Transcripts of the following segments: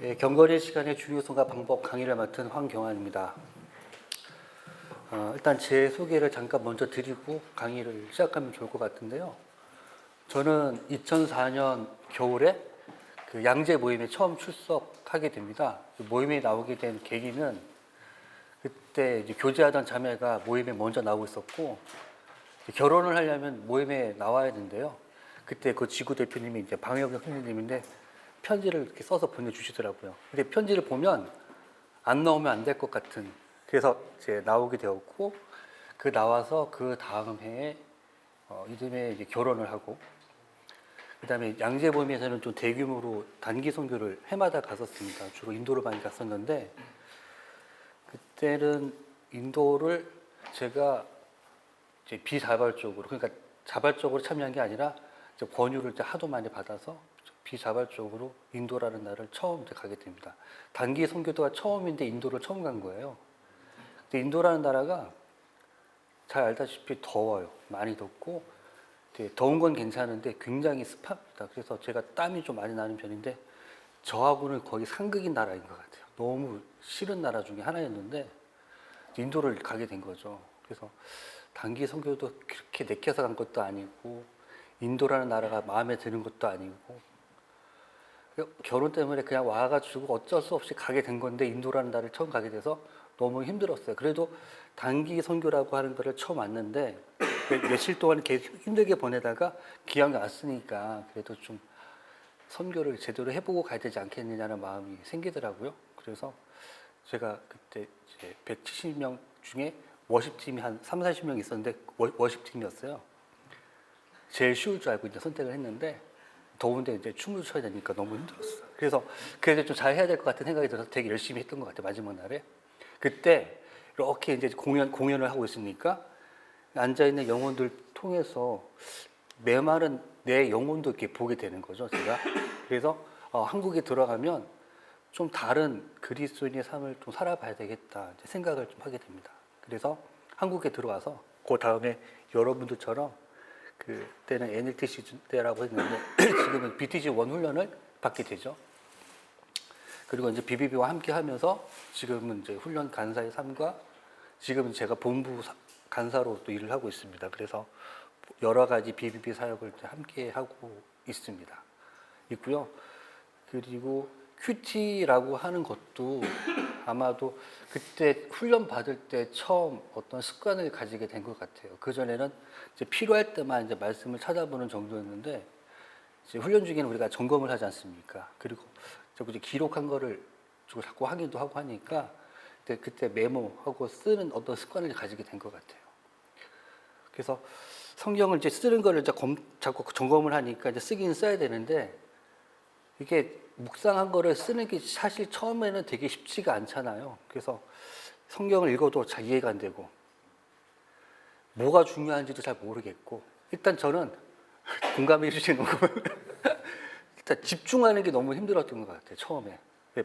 예, 경건의 시간의 중요성과 방법 강의를 맡은 황경환입니다. 일단 제 소개를 잠깐 먼저 드리고 강의를 시작하면 좋을 것 같은데요. 저는 2004년 겨울에 그 양재 모임에 처음 출석하게 됩니다. 그 모임에 나오게 된 계기는 그때 이제 교제하던 자매가 모임에 먼저 나오고 있었고, 결혼을 하려면 모임에 나와야 되는데요. 그때 그 지구 대표님이 이제 방혜경 선생님인데 편지를 이렇게 써서 보내주시더라고요. 근데 편지를 보면 안 나오면 안 될 것 같은, 그래서 이제 나오게 되었고, 그 나와서 그 다음 해에 이듬해 이제 결혼을 하고, 그다음에 양재 모임에서는 좀 대규모로 단기 선교를 해마다 갔었습니다. 주로 인도를 많이 갔었는데, 그때는 인도를 제가 이제 비자발적으로, 그러니까 자발적으로 참여한 게 아니라 이제 권유를 이제 하도 많이 받아서 비자발적으로 인도라는 나라를 처음 이제 가게 됩니다. 단기 선교도가 처음인데 인도를 처음 간 거예요. 근데 인도라는 나라가 잘 알다시피 더워요. 많이 덥고, 더운 건 괜찮은데 굉장히 습합니다. 그래서 제가 땀이 좀 많이 나는 편인데 저하고는 거의 상극인 나라인 것 같아요. 너무 싫은 나라 중에 하나였는데 인도를 가게 된 거죠. 그래서 단기 선교도 그렇게 내켜서 간 것도 아니고 인도라는 나라가 마음에 드는 것도 아니고 결혼 때문에 그냥 와가지고 어쩔 수 없이 가게 된 건데 인도라는 나라를 처음 가게 돼서 너무 힘들었어요. 그래도 단기 선교라고 하는 거를 처음 왔는데 며칠 동안 계속 힘들게 보내다가 기왕이 왔으니까 그래도 좀 선교를 제대로 해보고 가야 되지 않겠느냐는 마음이 생기더라고요. 그래서 제가 그때 이제 170명 중에 워십팀이 한 3, 40명 있었는데 워십팀이었어요. 제일 쉬울 줄 알고 이제 선택을 했는데 더운데 이제 춤을 춰야 되니까 너무 힘들었어요. 그래서 그래도 좀 잘 해야 될 것 같은 생각이 들어서 되게 열심히 했던 것 같아요. 마지막 날에. 그때 이렇게 이제 공연을 하고 있으니까 앉아있는 영혼들 통해서 메마른 내 영혼도 이렇게 보게 되는 거죠, 제가. 그래서 한국에 들어가면 좀 다른 그리스도인의 삶을 좀 살아봐야 되겠다 생각을 좀 하게 됩니다. 그래서 한국에 들어와서 그 다음에 여러분들처럼 그때는 NLTC 때라고 했는데 지금은 BTG1 훈련을 받게 되죠. 그리고 이제 BBB와 함께 하면서 지금은 이제 훈련 간사의 삶과 지금은 제가 본부 간사로 또 일을 하고 있습니다. 그래서 여러 가지 BBB 사역을 함께 하고 있고요. 그리고 큐티라고 하는 것도 아마도 그때 훈련 받을 때 처음 어떤 습관을 가지게 된 것 같아요. 그 전에는 이제 필요할 때만 이제 말씀을 찾아보는 정도였는데 이제 훈련 중에는 우리가 점검을 하지 않습니까? 그리고 자꾸 이제 기록한 거를 자꾸 확인도 하고 하니까 그때 메모하고 쓰는 어떤 습관을 가지게 된 것 같아요. 그래서 성경을 이제 쓰는 거를 이제 자꾸 점검을 하니까 이제 쓰긴 써야 되는데 이게 묵상한 거를 쓰는 게 사실 처음에는 되게 쉽지가 않잖아요. 그래서 성경을 읽어도 잘 이해가 안 되고 뭐가 중요한지도 잘 모르겠고 일단 저는 공감해 주시는 거 일단 집중하는 게 너무 힘들었던 것 같아요. 처음에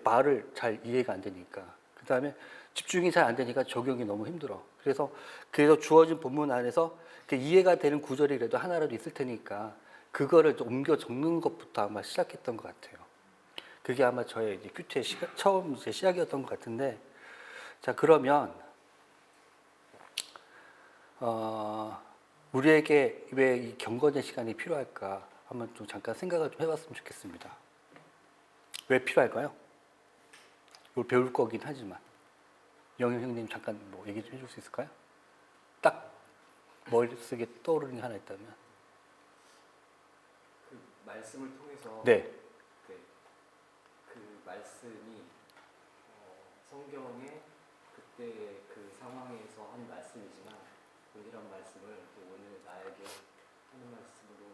말을 잘 이해가 안 되니까 그 다음에 집중이 잘 안 되니까 적용이 너무 힘들어. 그래서 주어진 본문 안에서 이해가 되는 구절이 그래도 하나라도 있을 테니까 그거를 좀 옮겨 적는 것부터 아마 시작했던 것 같아요. 그게 아마 저의 이제 큐티의 처음 이제 시작이었던 것 같은데, 자 그러면 우리에게 왜 이 경건의 시간이 필요할까 한번 좀 잠깐 생각을 좀 해봤으면 좋겠습니다. 왜 필요할까요? 이걸 배울 거긴 하지만 영영 형님 잠깐 뭐 얘기 좀 해줄 수 있을까요? 딱 머릿속에 떠오르는 게 하나 있다면. 그 말씀을 통해서 네. 그 말씀이 성경의 그때 그 상황에서 한 말씀이지만 이런 말씀을 오늘 나에게 하는 말씀으로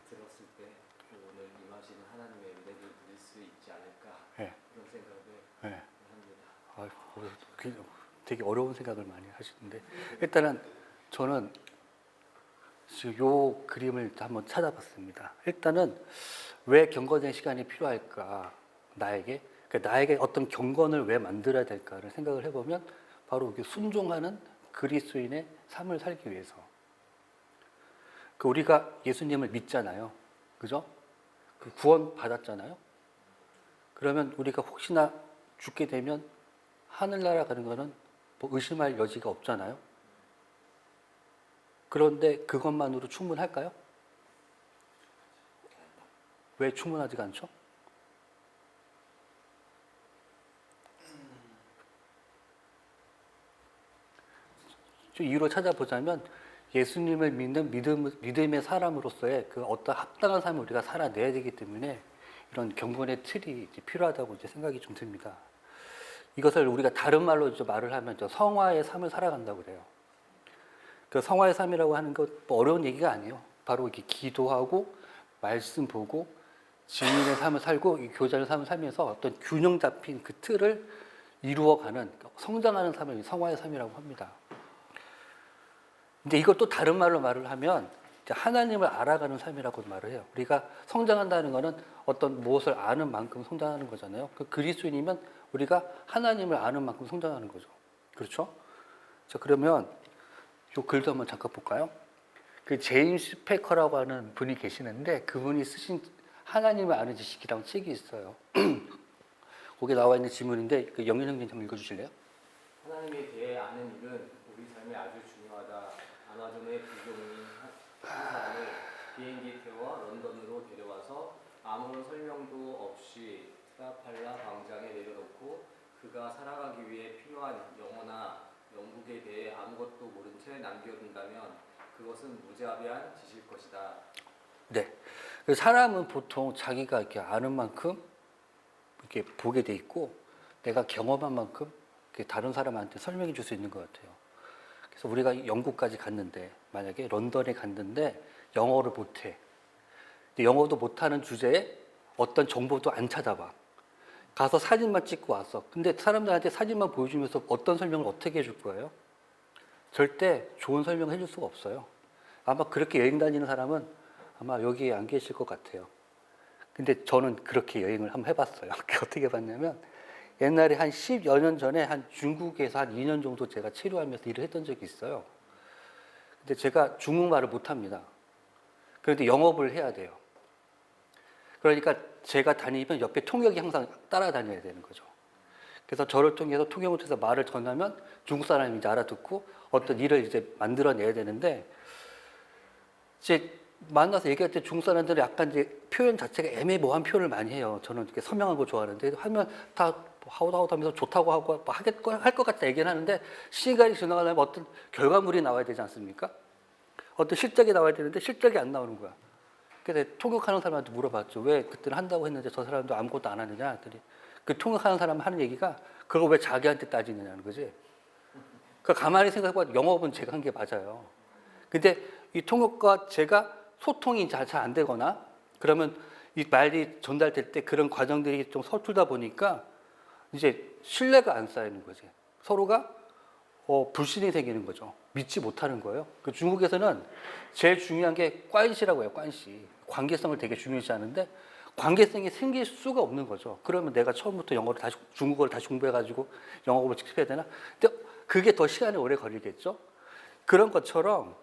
들었을 때 오늘 임하시는 하나님의 은혜를 누릴 수 있지 않을까 네. 그런 생각을 네. 합니다. 되게 어려운 생각을 많이 하시는데 일단은 저는 지금 요 그림을 한번 찾아봤습니다. 일단은 왜 경건의 시간이 필요할까 나에게 나에게 어떤 경건을 왜 만들어야 될까를 생각을 해보면 바로 순종하는 그리스도인의 삶을 살기 위해서 우리가 예수님을 믿잖아요. 그죠? 구원 받았잖아요. 그러면 우리가 혹시나 죽게 되면 하늘나라 가는 거는 뭐 의심할 여지가 없잖아요. 그런데 그것만으로 충분할까요? 왜 충분하지가 않죠? 좀 이유로 찾아보자면 예수님을 믿는 믿음의 사람으로서의 그 어떤 합당한 삶을 우리가 살아내야 되기 때문에 이런 경건의 틀이 이제 필요하다고 이제 생각이 좀 듭니다. 이것을 우리가 다른 말로 이제 말을 하면 성화의 삶을 살아간다고 그래요. 그 성화의 삶이라고 하는 것 뭐 어려운 얘기가 아니에요. 바로 이렇게 기도하고 말씀 보고 증인의 삶을 살고 이 교자의 삶을 살면서 어떤 균형 잡힌 그 틀을 이루어가는 성장하는 삶을 성화의 삶이라고 합니다. 근데 이걸 또 다른 말로 말을 하면 이제 하나님을 알아가는 삶이라고 말을 해요. 우리가 성장한다는 것은 어떤 무엇을 아는 만큼 성장하는 거잖아요. 그 그리스도인이면 우리가 하나님을 아는 만큼 성장하는 거죠. 그렇죠? 자, 그러면 이 글도 한번 잠깐 볼까요? 그 제임스 패커라고 하는 분이 계시는데 그분이 쓰신 하나님을 아는 지식이라는 책이 있어요. 거기에 나와 있는 지문인데 그 영현 형님 한번 읽어주실래요? 하나님에 대해 아는 일은 우리 삶에 아주 중요하다. 아마존의 불교인인 한 사람을 비행기 태워 런던으로 데려와서 아무런 설명도 없이 트라팔라 광장에 내려놓고 그가 살아가기 위해 필요한 영어나 영국에 대해 아무것도 모른 채 남겨둔다면 그것은 무자비한 짓일 것이다. 네. 그 사람은 보통 자기가 이렇게 아는 만큼 이렇게 보게 돼 있고 내가 경험한 만큼 이렇게 다른 사람한테 설명해 줄 수 있는 것 같아요. 그래서 우리가 영국까지 갔는데 만약에 런던에 갔는데 영어를 못해. 영어도 못하는 주제에 어떤 정보도 안 찾아봐. 가서 사진만 찍고 왔어. 근데 사람들한테 사진만 보여주면서 어떤 설명을 어떻게 해줄 거예요? 절대 좋은 설명을 해줄 수가 없어요. 아마 그렇게 여행 다니는 사람은 아마 여기에 안 계실 것 같아요. 근데 저는 그렇게 여행을 한번 해봤어요. 어떻게 해봤냐면 옛날에 한 10여 년 전에 한 중국에서 한 2년 정도 제가 체류하면서 일을 했던 적이 있어요. 근데 제가 중국말을 못합니다. 그런데 영업을 해야 돼요. 그러니까 제가 다니면 옆에 통역이 항상 따라다녀야 되는 거죠. 그래서 저를 통해서 통역을 통해서 말을 전하면 중국 사람이 이제 알아듣고 어떤 일을 이제 만들어내야 되는데 이제 만나서 얘기할 때 중국 사람들은 약간 이제 표현 자체가 애매모호한 표현을 많이 해요. 저는 이렇게 서명한 거 좋아하는데 하면 다 하우다우다 하면서 좋다고 하고 뭐 할 것 같다 얘기는 하는데 시간이 지나가려면 어떤 결과물이 나와야 되지 않습니까? 어떤 실적이 나와야 되는데 실적이 안 나오는 거야. 그래서 통역하는 사람한테 물어봤죠. 왜 그때는 한다고 했는데 저 사람도 아무것도 안 하느냐 했더니 그 통역하는 사람 하는 얘기가 그걸 왜 자기한테 따지느냐는 거지. 그 가만히 생각해보면 영업은 제가 한 게 맞아요. 근데 이 통역과 제가 소통이 잘 안 되거나 그러면 이 말이 전달될 때 그런 과정들이 좀 서툴다 보니까 이제 신뢰가 안 쌓이는 거지. 서로가 불신이 생기는 거죠. 믿지 못하는 거예요. 그 중국에서는 제일 중요한 게 관시라고 해요. 관시. 관계성을 되게 중요시하는데 관계성이 생길 수가 없는 거죠. 그러면 내가 처음부터 영어를 다시 중국어를 다시 공부해가지고 영어를 직접해야 되나? 근데 그게 더 시간이 오래 걸리겠죠. 그런 것처럼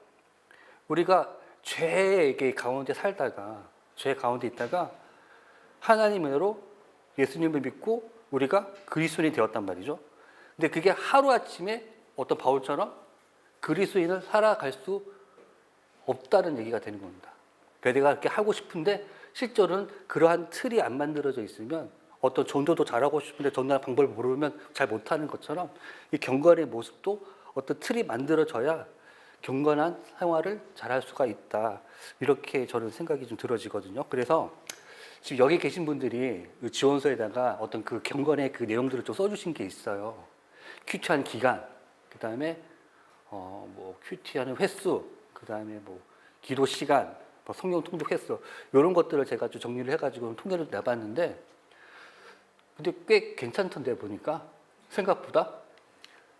우리가 죄의 가운데 살다가 죄 가운데 있다가 하나님으로 예수님을 믿고 우리가 그리스도인이 되었단 말이죠. 근데 그게 하루아침에 어떤 바울처럼 그리스도인을 살아갈 수 없다는 얘기가 되는 겁니다. 그러니까 내가 그렇게 하고 싶은데 실제로는 그러한 틀이 안 만들어져 있으면 어떤 전도도 잘하고 싶은데 전도하는 방법을 모르면 잘 못하는 것처럼 이 경건의 모습도 어떤 틀이 만들어져야 경건한 생활을 잘할 수가 있다. 이렇게 저는 생각이 좀 들어지거든요. 그래서 지금 여기 계신 분들이 지원서에다가 어떤 그 경건의 그 내용들을 좀 써주신 게 있어요. 큐티한 기간, 그 다음에 뭐 큐티하는 횟수, 그 다음에 뭐 기도 시간, 뭐 성경 통독 횟수 이런 것들을 제가 좀 정리를 해가지고 통계를 내봤는데, 근데 꽤 괜찮던데 보니까 생각보다.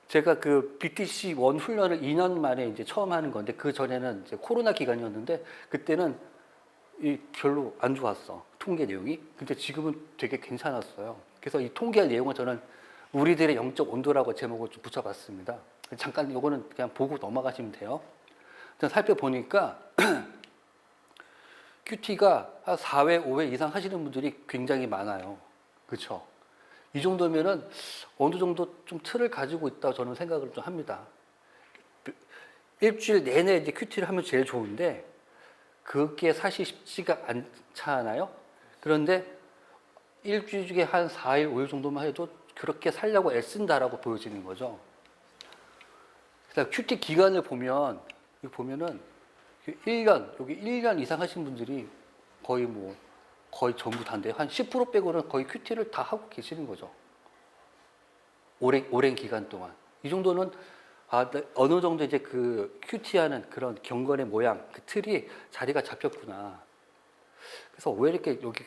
제가 그 BTC 원 훈련을 2년 만에 이제 처음 하는 건데 그 전에는 이제 코로나 기간이었는데 그때는 별로 안 좋았어 통계 내용이. 근데 지금은 되게 괜찮았어요. 그래서 이 통계 내용을 저는 우리들의 영적 온도라고 제목을 좀 붙여봤습니다. 잠깐 이거는 그냥 보고 넘어가시면 돼요. 일단 살펴보니까 큐티가 한 4회, 5회 이상 하시는 분들이 굉장히 많아요. 그렇죠. 이 정도면은 어느 정도 좀 틀을 가지고 있다고 저는 생각을 좀 합니다. 일주일 내내 이제 큐티를 하면 제일 좋은데 그게 사실 쉽지가 않잖아요. 그런데 일주일 중에 한 4일, 5일 정도만 해도 그렇게 살려고 애쓴다라고 보여지는 거죠. 그래서 큐티 기간을 보면 여기 보면은 1년, 여기 1년 이상 하신 분들이 거의 전부 다인데 한 10% 빼고는 거의 큐티를 다 하고 계시는 거죠. 오랜 기간 동안. 이 정도는 어느 정도 이제 그 큐티하는 그런 경건의 모양, 그 틀이 자리가 잡혔구나. 그래서 왜 이렇게 여기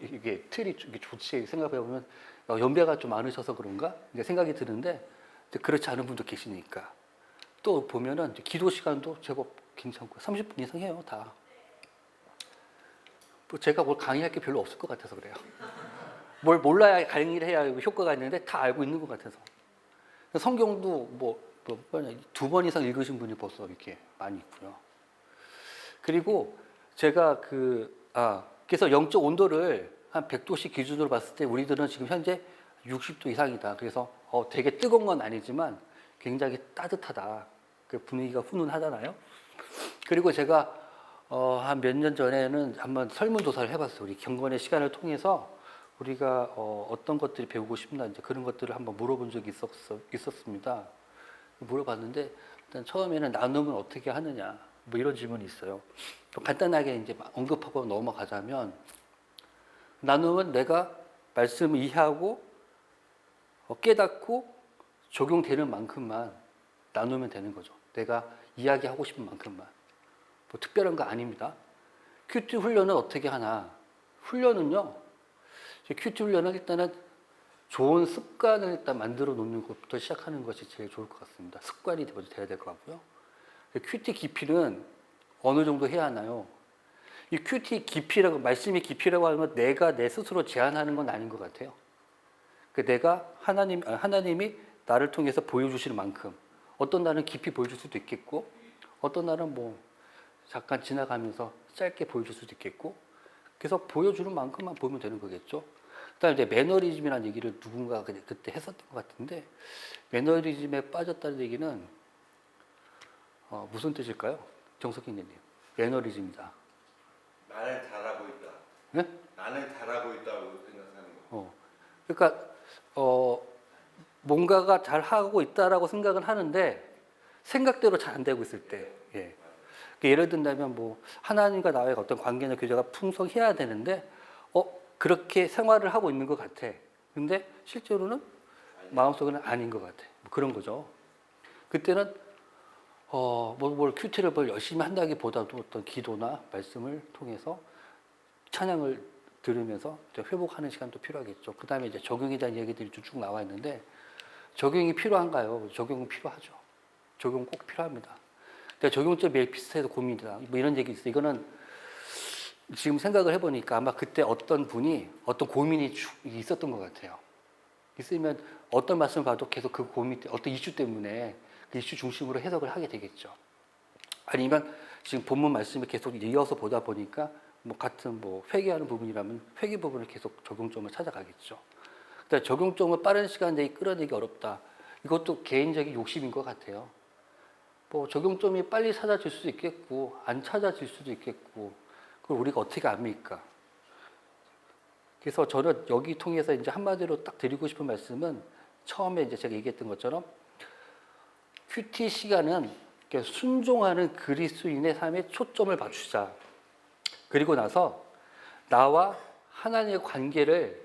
이게 틀이 이게 좋지 생각해 보면 연배가 좀 많으셔서 그런가 이제 생각이 드는데 이제 그렇지 않은 분도 계시니까 또 보면은 이제 기도 시간도 제법 괜찮고 30분 이상 해요 다. 뭐 제가 뭘 강의할 게 별로 없을 것 같아서 그래요. 뭘 몰라야 강의를 해야 효과가 있는데 다 알고 있는 것 같아서. 성경도 두 번 이상 읽으신 분이 벌써 이렇게 많이 있고요. 그리고 제가 그래서 영적 온도를 한 100도씩 기준으로 봤을 때 우리들은 지금 현재 60도 이상이다. 그래서 되게 뜨거운 건 아니지만 굉장히 따뜻하다. 그 분위기가 훈훈하잖아요. 그리고 제가 한 몇 년 전에는 한번 설문조사를 해봤어요. 우리 경건의 시간을 통해서 우리가 어떤 것들이 배우고 싶나 이제 그런 것들을 한번 물어본 적이 있었습니다. 물어봤는데 일단 처음에는 나눔은 어떻게 하느냐 뭐 이런 질문이 있어요. 간단하게 이제 언급하고 넘어가자면 나눔은 내가 말씀을 이해하고 깨닫고 적용되는 만큼만 나누면 되는 거죠. 내가 이야기하고 싶은 만큼만. 뭐 특별한 거 아닙니다. 큐티 훈련은 어떻게 하나? 훈련은요. 큐티 훈련은 일단은 좋은 습관을 일단 만들어 놓는 것부터 시작하는 것이 제일 좋을 것 같습니다. 습관이 먼저 돼야 될 것 같고요. 큐티 깊이는 어느 정도 해야 하나요? 이 큐티 깊이라고, 말씀의 깊이라고 하면 내가 내 스스로 제한하는 건 아닌 것 같아요. 내가 하나님이 나를 통해서 보여주시는 만큼, 어떤 날은 깊이 보여줄 수도 있겠고, 어떤 날은 뭐 잠깐 지나가면서 짧게 보여줄 수도 있겠고, 그래서 보여주는 만큼만 보면 되는 거겠죠. 그다음에 이제 매너리즘이라는 얘기를 누군가 그때 했었던 것 같은데, 매너리즘에 빠졌다는 얘기는 무슨 뜻일까요? 정석희님, 매너리즘이다. 나는 잘하고 있다. 네? 나는 잘하고 있다고 생각하는 거. 그러니까 뭔가가 잘 하고 있다라고 생각은 하는데 생각대로 잘 안 되고 있을 때, 예. 예를 든다면 뭐 하나님과 나의 어떤 관계나 교제가 풍성해야 되는데 그렇게 생활을 하고 있는 것 같아. 근데 실제로는 마음속에는 아닌 것 같아. 뭐 그런 거죠. 그때는 뭘 큐티를 열심히 한다기보다도 어떤 기도나 말씀을 통해서 찬양을 들으면서 회복하는 시간도 필요하겠죠. 그 다음에 이제 적용에 대한 얘기들이 쭉 나와 있는데 적용이 필요한가요? 적용은 필요하죠. 적용 꼭 필요합니다. 근데 적용점이 매일 비슷해서 고민이다. 뭐 이런 얘기 있어요. 이거는 지금 생각을 해보니까 아마 그때 어떤 분이 어떤 고민이 있었던 것 같아요. 있으면 어떤 말씀을 봐도 계속 그 고민, 어떤 이슈 때문에 그 이슈 중심으로 해석을 하게 되겠죠. 아니면 지금 본문 말씀을 계속 이어서 보다 보니까 같은 회개하는 부분이라면 회개 부분을 계속 적용점을 찾아가겠죠. 그러니까 적용점을 빠른 시간 내에 끌어내기 어렵다. 이것도 개인적인 욕심인 것 같아요. 적용점이 빨리 찾아질 수도 있겠고 안 찾아질 수도 있겠고 그걸 우리가 어떻게 압니까? 그래서 저는 여기 통해서 이제 한마디로 딱 드리고 싶은 말씀은 처음에 이제 제가 얘기했던 것처럼 큐티 시간은 순종하는 그리스도인의 삶에 초점을 맞추자. 그리고 나서 나와 하나님의 관계를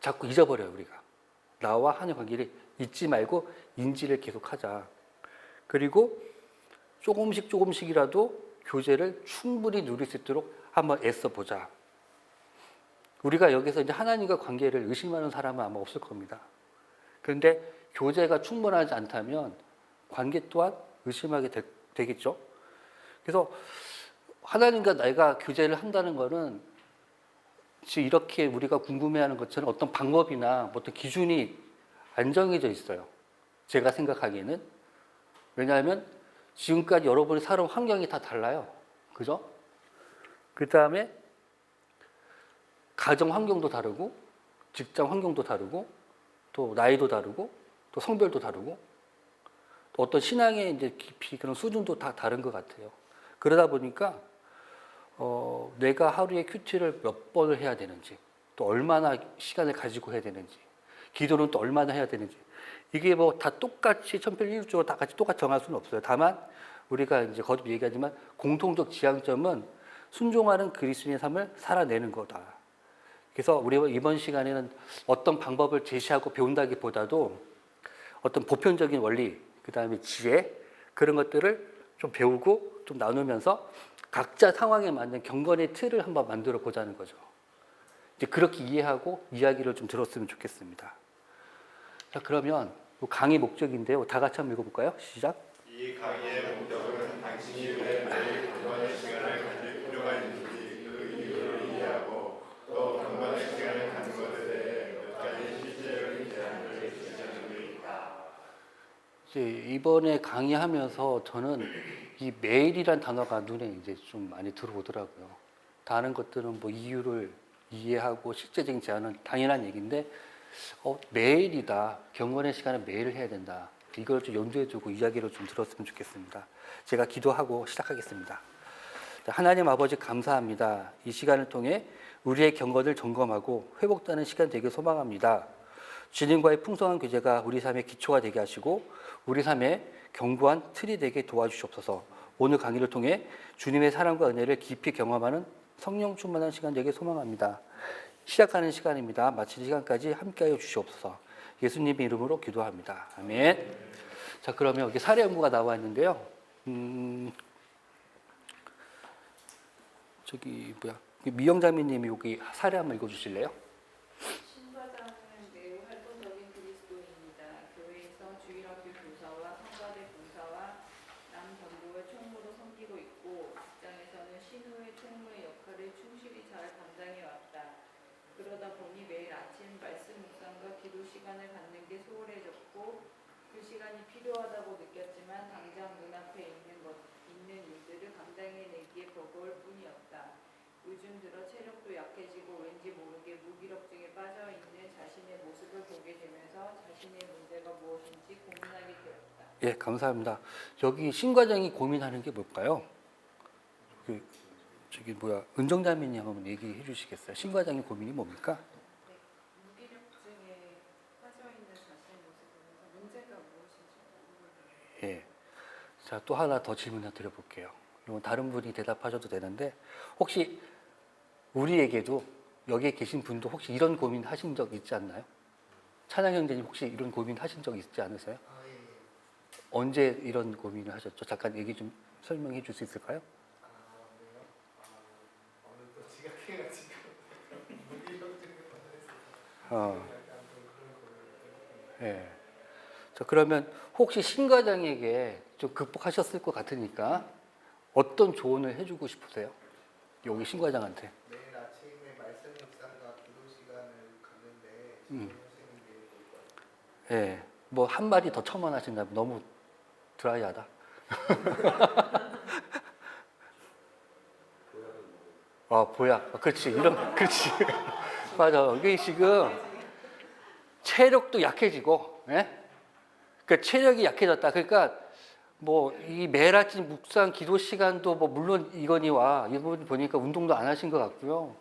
자꾸 잊어버려요, 우리가. 나와 하나님의 관계를 잊지 말고 인지를 계속하자. 그리고 조금씩이라도 교제를 충분히 누릴 수 있도록 한번 애써보자. 우리가 여기서 이제 하나님과 관계를 의심하는 사람은 아마 없을 겁니다. 그런데 교제가 충분하지 않다면 관계 또한 의심하게 되겠죠. 그래서 하나님과 내가 교제를 한다는 것은 지금 이렇게 우리가 궁금해하는 것처럼 어떤 방법이나 어떤 기준이 안 정해져 있어요. 제가 생각하기에는. 왜냐하면 지금까지 여러분이 살아온 환경이 다 달라요. 그죠? 그 다음에 가정 환경도 다르고 직장 환경도 다르고 또 나이도 다르고 또 성별도 다르고 또 어떤 신앙의 이제 깊이 그런 수준도 다 다른 것 같아요. 그러다 보니까 내가 하루에 큐티를 몇 번을 해야 되는지 또 얼마나 시간을 가지고 해야 되는지 기도는 또 얼마나 해야 되는지 이게 뭐 다 똑같이 천편일률적으로 다 같이 똑같이 정할 수는 없어요. 다만 우리가 이제 거듭 얘기하지만 공통적 지향점은 순종하는 그리스도인의 삶을 살아내는 거다. 그래서 우리가 이번 시간에는 어떤 방법을 제시하고 배운다기보다도 어떤 보편적인 원리, 그 다음에 지혜 그런 것들을 좀 배우고 좀 나누면서 각자 상황에 맞는 경건의 틀을 한번 만들어 보자는 거죠. 이제 그렇게 이해하고 이야기를 좀 들었으면 좋겠습니다. 자, 그러면 강의 목적인데요. 다 같이 한번 읽어볼까요? 시작. 이 강의의 목적은 당신이 왜 매일 경건의 시간을 가질 필요가 있는지 그 이유를 이해하고 또 경건의 시간을 갖는 것에 대해 몇 가지 실제적인 제안을 제시하는 것입니다. 이제 이번에 강의하면서 저는 이 매일이란 단어가 눈에 이제 좀 많이 들어오더라고요. 다른 것들은 뭐 이유를 이해하고 실제적인 제안은 당연한 얘기인데 매일이다. 경건의 시간을 매일 해야 된다. 이걸 좀 염두에 두고 이야기를 좀 들었으면 좋겠습니다. 제가 기도하고 시작하겠습니다. 하나님 아버지 감사합니다. 이 시간을 통해 우리의 경건을 점검하고 회복되는 시간 되길 소망합니다. 주님과의 풍성한 교제가 우리 삶의 기초가 되게 하시고 우리 삶의 견고한 틀이 되게 도와주시옵소서. 오늘 강의를 통해 주님의 사랑과 은혜를 깊이 경험하는 성령 충만한 시간 되게 소망합니다. 시작하는 시간입니다. 마칠 시간까지 함께하여 주시옵소서. 예수님의 이름으로 기도합니다. 아멘. 자, 그러면 여기 사례 연구가 나와 있는데요. 저기 뭐야 미영자매님이 여기 사례 한번 읽어주실래요? 신과장은 매우 활동적인 그리스도인입니다. 교회에서 주일학교 교사와 성가대 봉사와 남전부의 총무로 섬기고 있고 직장에서는 신우의 총무의 역할을 충실히 잘 감당해 왔다. 그러다 보니 매일 아침 말씀 묵상과 기도 시간을 갖는 게 소홀해졌고 그 시간이 필요하다고 느꼈지만 당장 눈앞에 있는 일들을 감당해내기에 버거울 뿐이었다. 요즘 들어 체력도 약해지고 왠지 모르게 무기력증에 빠져있는 자신의 모습을 보게 되면서 자신의 문제가 무엇인지 고민하게 되었다. 예, 감사합니다. 여기 신과장이 고민하는 게 뭘까요? 저기 뭐야 은정자매님 한번 얘기해 주시겠어요? 신과장의 고민이 뭡니까? 네, 무기력증에 빠져있는 자신의 모습을 보면서 문제가 무엇인지 궁금해요. 예. 자, 또 하나 더 질문을 드려볼게요. 이건 다른 분이 대답하셔도 되는데 혹시 우리에게도 여기에 계신 분도 혹시 이런 고민 하신 적 있지 않나요? 찬양 형제님 혹시 이런 고민 하신 적 있지 않으세요? 언제 이런 고민을 하셨죠? 잠깐 얘기 좀 설명해 줄 수 있을까요? 오늘도 지각해가지고 무기력증에 예. 자, 그러면 혹시 신과장에게 좀 극복하셨을 것 같으니까 어떤 조언을 해주고 싶으세요? 여기 신과장한테. 내일 아침에 말씀 묵상과 기도 시간을 갖는데 선생님께 볼 거예요. 예. 뭐 한마디 더 첨언하신다면 너무 드라이하다. 보약. 그렇지. 그렇지. 맞아. 이게 지금 체력도 약해지고, 예? 그 체력이 약해졌다. 그러니까 뭐 이 매일 아침 묵상 기도 시간도 뭐 물론 이거니와 이분 보니까 운동도 안 하신 것 같고요.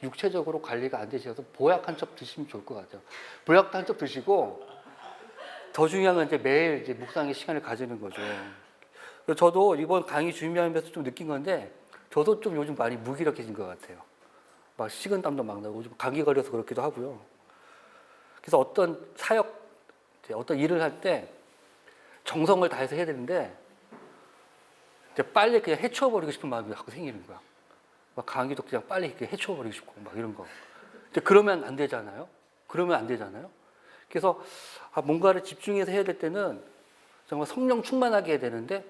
육체적으로 관리가 안 되셔서 보약 한 첩 드시면 좋을 것 같아요. 보약도 한 첩 드시고 더 중요한 건 이제 매일 이제 묵상의 시간을 가지는 거죠. 저도 이번 강의 준비하면서 좀 느낀 건데 저도 좀 요즘 많이 무기력해진 것 같아요. 막 식은땀도 막 나고 요즘 감기 걸려서 그렇기도 하고요. 그래서 어떤 사역, 어떤 일을 할 때 정성을 다해서 해야 되는데 이제 빨리 그냥 해치워버리고 싶은 마음이 자꾸 생기는 거야. 막 강의도 그냥 빨리 해치워버리고 싶고 막 이런 거. 근데 그러면 안 되잖아요. 그러면 안 되잖아요. 그래서 뭔가를 집중해서 해야 될 때는 정말 성령 충만하게 해야 되는데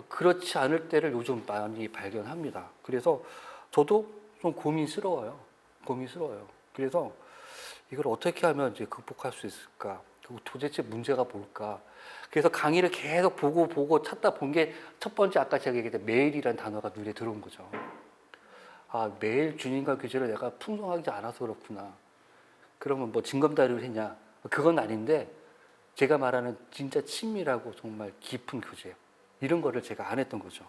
그렇지 않을 때를 요즘 많이 발견합니다. 그래서 저도 좀 고민스러워요. 그래서 이걸 어떻게 하면 이제 극복할 수 있을까? 그리고 도대체 문제가 뭘까? 그래서 강의를 계속 보고 찾다 본 게 첫 번째 아까 제가 얘기했던 매일이라는 단어가 눈에 들어온 거죠. 아, 매일 주님과 교제를 내가 풍성하지 않아서 그렇구나. 그러면 뭐 징검다리를 했냐? 그건 아닌데 제가 말하는 진짜 친밀하고 정말 깊은 교제 이런 거를 제가 안 했던 거죠.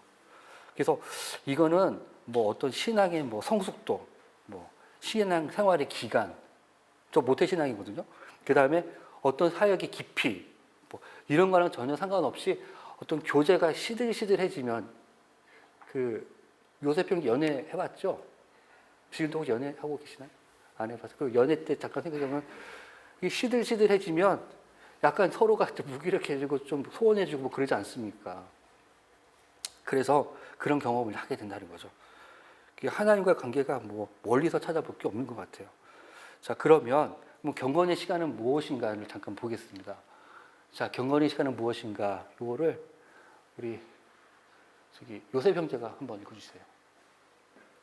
그래서 이거는 뭐 어떤 신앙의 뭐 성숙도, 뭐 신앙 생활의 기간, 저 모태 신앙이거든요. 그 다음에 어떤 사역의 깊이, 뭐 이런 거랑 전혀 상관없이 어떤 교제가 시들시들해지면 그 요셉 형제 연애 해봤죠? 지금도 혹시 연애 하고 계시나요? 안 해봐서 그 연애 때 잠깐 생각해보면 이 시들시들해지면 약간 서로가 무기력해지고 좀 소원해지고 뭐 그러지 않습니까? 그래서 그런 경험을 하게 된다는 거죠. 하나님과의 관계가 뭐 멀리서 찾아볼 게 없는 것 같아요. 자, 그러면 뭐 경건의 시간은 무엇인가를 잠깐 보겠습니다. 자, 경건의 시간은 무엇인가? 이거를 우리 저기 요셉 형제가 한번 읽어주세요.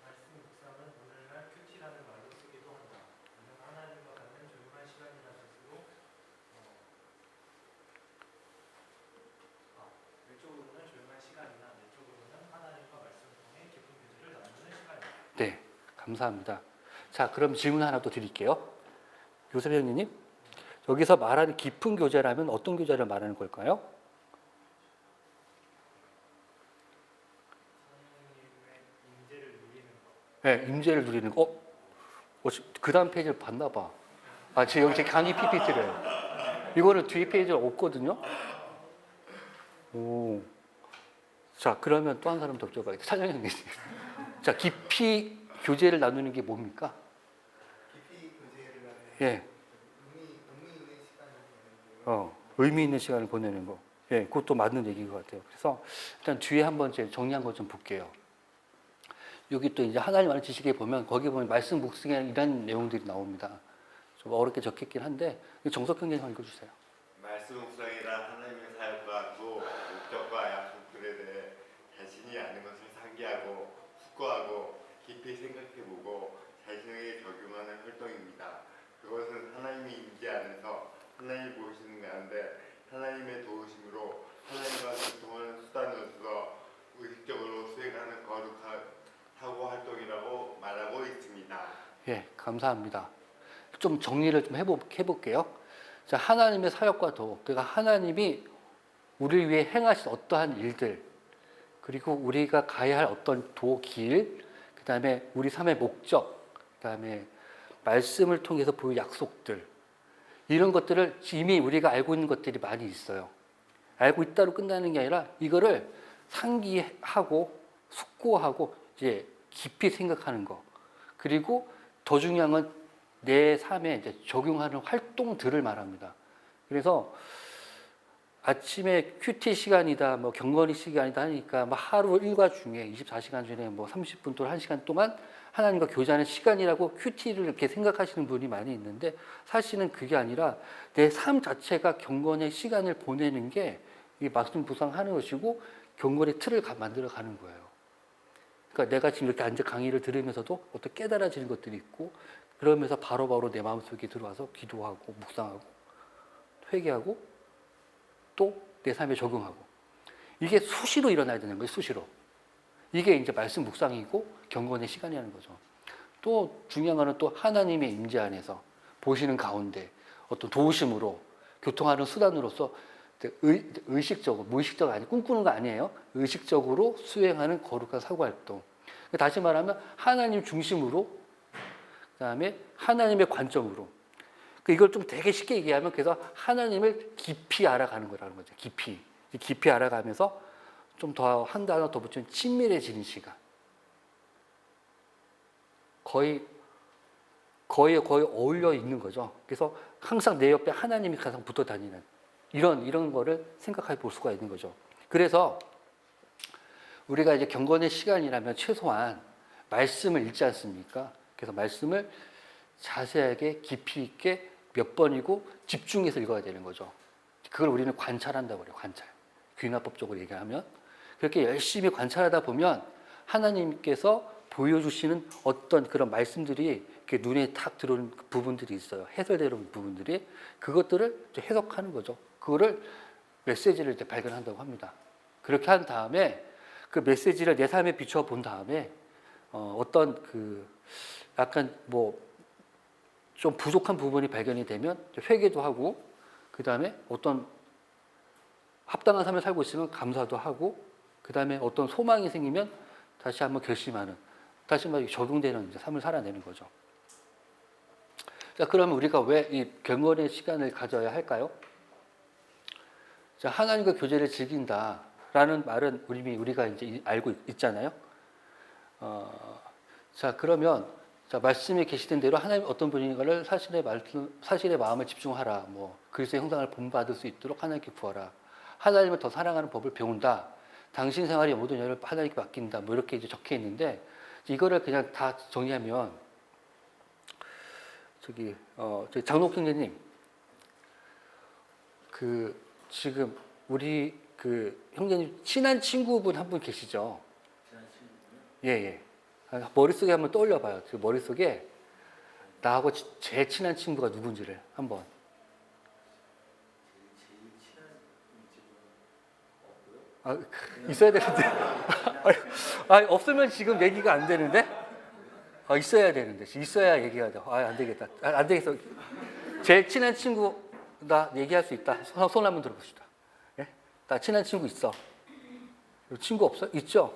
말씀 묵상은 오늘날 큐티라는 말로 쓰기도 한다. 이는 하나님과 갖는 조용한 시간이라는 뜻으로 외적으로는 조용한 시간이나 내적으로는 하나님과 말씀을 통해 깊은 교제를 나누는 시간이다. 네, 감사합니다. 자, 그럼 질문 하나 또 드릴게요. 요셉 형님, 여기서 말하는 깊은 교제라면 어떤 교제를 말하는 걸까요? 하나님의 임재를 누리는 것. 네, 임재를 누리는 거. 그 다음 페이지를 봤나 봐. 아, 여기 제 강의 PPT래요. 이거는 뒤에 페이지가 없거든요. 오. 자, 그러면 또 한 사람 더 여쭤봐야겠다. 차장 형님. 자, 깊이 교제를 나누는 게 뭡니까? 깊이 교제를 하는 예. 의미 있는 시간을 보내는데요. 의미 있는 시간을 보내는 거. 예, 그것도 맞는 얘기인 것 같아요. 그래서 일단 뒤에 한번 제가 정리한 거 좀 볼게요. 여기 또 이제 하나님 아는 지식에 보면 거기 보면 말씀 묵상에 이런 내용들이 나옵니다. 좀 어렵게 적혔긴 한데 정석 형님 한번 읽어주세요. 말씀 묵상이란 하나님의 사역과 또 목적과 약속들에 대해 자신이 아는 것을 상기하고 숙고하고 깊이 생각해보고 자신에게 적용하는 활동입니다. 그것은 하나님이 임재 안에서 하나님이 보시는 가운데 하나님의 도우심으로 하나님과 소통하는 수단으로서 의식적으로 수행하는 거룩한 사고 활동이라고 말하고 있습니다. 예, 감사합니다. 좀 정리를 좀 해볼게요. 자, 하나님의 사역과 도, 그러니까 하나님이 우리를 위해 행하신 어떠한 일들, 그리고 우리가 가야 할 어떤 길, 그 다음에 우리 삶의 목적, 그 다음에 말씀을 통해서 보일 약속들, 이런 것들을 이미 우리가 알고 있는 것들이 많이 있어요. 알고 있다로 끝나는 게 아니라 이거를 상기하고 숙고하고 이제 깊이 생각하는 거. 그리고 더 중요한 건 내 삶에 이제 적용하는 활동들을 말합니다. 그래서 아침에 큐티 시간이다, 뭐 경건의 시간이다 하니까 뭐 하루 일과 중에 24시간 중에 뭐 30분 또는 1시간 동안 하나님과 교제하는 시간이라고 큐티를 이렇게 생각하시는 분이 많이 있는데 사실은 그게 아니라 내 삶 자체가 경건의 시간을 보내는 게 이 말씀 묵상하는 것이고 경건의 틀을 만들어 가는 거예요. 그러니까 내가 지금 이렇게 앉아 강의를 들으면서도 어떤 깨달아지는 것들이 있고 그러면서 바로바로 내 마음속에 들어와서 기도하고 묵상하고 회개하고 또 내 삶에 적용하고 이게 수시로 일어나야 되는 거예요. 수시로. 이게 이제 말씀 묵상이고 경건의 시간이라는 거죠. 또 중요한 거는 또 하나님의 임재 안에서 보시는 가운데 어떤 도우심으로 교통하는 수단으로서 의식적으로, 무의식적으로 아니 꿈꾸는 거 아니에요. 의식적으로 수행하는 거룩한 사고활동. 다시 말하면 하나님 중심으로 그다음에 하나님의 관점으로. 이걸 좀 되게 쉽게 얘기하면 그래서 하나님을 깊이 알아가는 거라는 거죠. 깊이 알아가면서 좀 더 한 단어 더 붙이면 친밀해지는 시간. 거의 어울려 있는 거죠. 그래서 항상 내 옆에 하나님이 가장 붙어 다니는 이런 거를 생각해 볼 수가 있는 거죠. 그래서 우리가 이제 경건의 시간이라면 최소한 말씀을 읽지 않습니까? 그래서 말씀을 자세하게 깊이 있게 몇 번이고 집중해서 읽어야 되는 거죠. 그걸 우리는 관찰한다고 그래요. 관찰. 귀납법적으로 얘기하면 그렇게 열심히 관찰하다 보면 하나님께서 보여주시는 어떤 그런 말씀들이 이렇게 눈에 탁 들어오는 부분들이 있어요. 해설되는 부분들이 그것들을 이제 해석하는 거죠. 그거를 메시지를 이제 발견한다고 합니다. 그렇게 한 다음에 그 메시지를 내 삶에 비춰 본 다음에 어떤 그 약간 뭐 좀 부족한 부분이 발견이 되면 회개도 하고 그 다음에 어떤 합당한 삶을 살고 있으면 감사도 하고 그 다음에 어떤 소망이 생기면 다시 한번 결심하는 다시 한번 적용되는 이제 삶을 살아내는 거죠. 자, 그러면 우리가 왜 이 경건의 시간을 가져야 할까요? 자, 하나님과 교제를 즐긴다라는 말은 우리가 이제 알고 있잖아요. 자, 그러면 자, 말씀에 계시된 대로 하나님 어떤 분인가를 사실의 마음을 집중하라. 뭐 그리스도의 형상을 본받을 수 있도록 하나님께 구하라. 하나님을 더 사랑하는 법을 배운다. 당신 생활의 모든 일을 하나님께 맡긴다. 뭐 이렇게 이제 적혀 있는데 이거를 그냥 다 정리하면 저기 장록 형제님 그 지금 우리 그 형제님 친한 친구분 한 분 계시죠? 예. 머릿속에 한번 떠올려봐요. 그 머릿속에 나하고 제일 친한 친구가 누군지를 한번. 있어야 되는데. 없으면 지금 얘기가 안 되는데? 있어야 되는데. 있어야 얘기가 돼. 안 되겠다. 안 되겠어. 제일 친한 친구, 나 얘기할 수 있다. 손 한번 들어봅시다. 예? 나 친한 친구 있어. 친구 없어요? 있죠?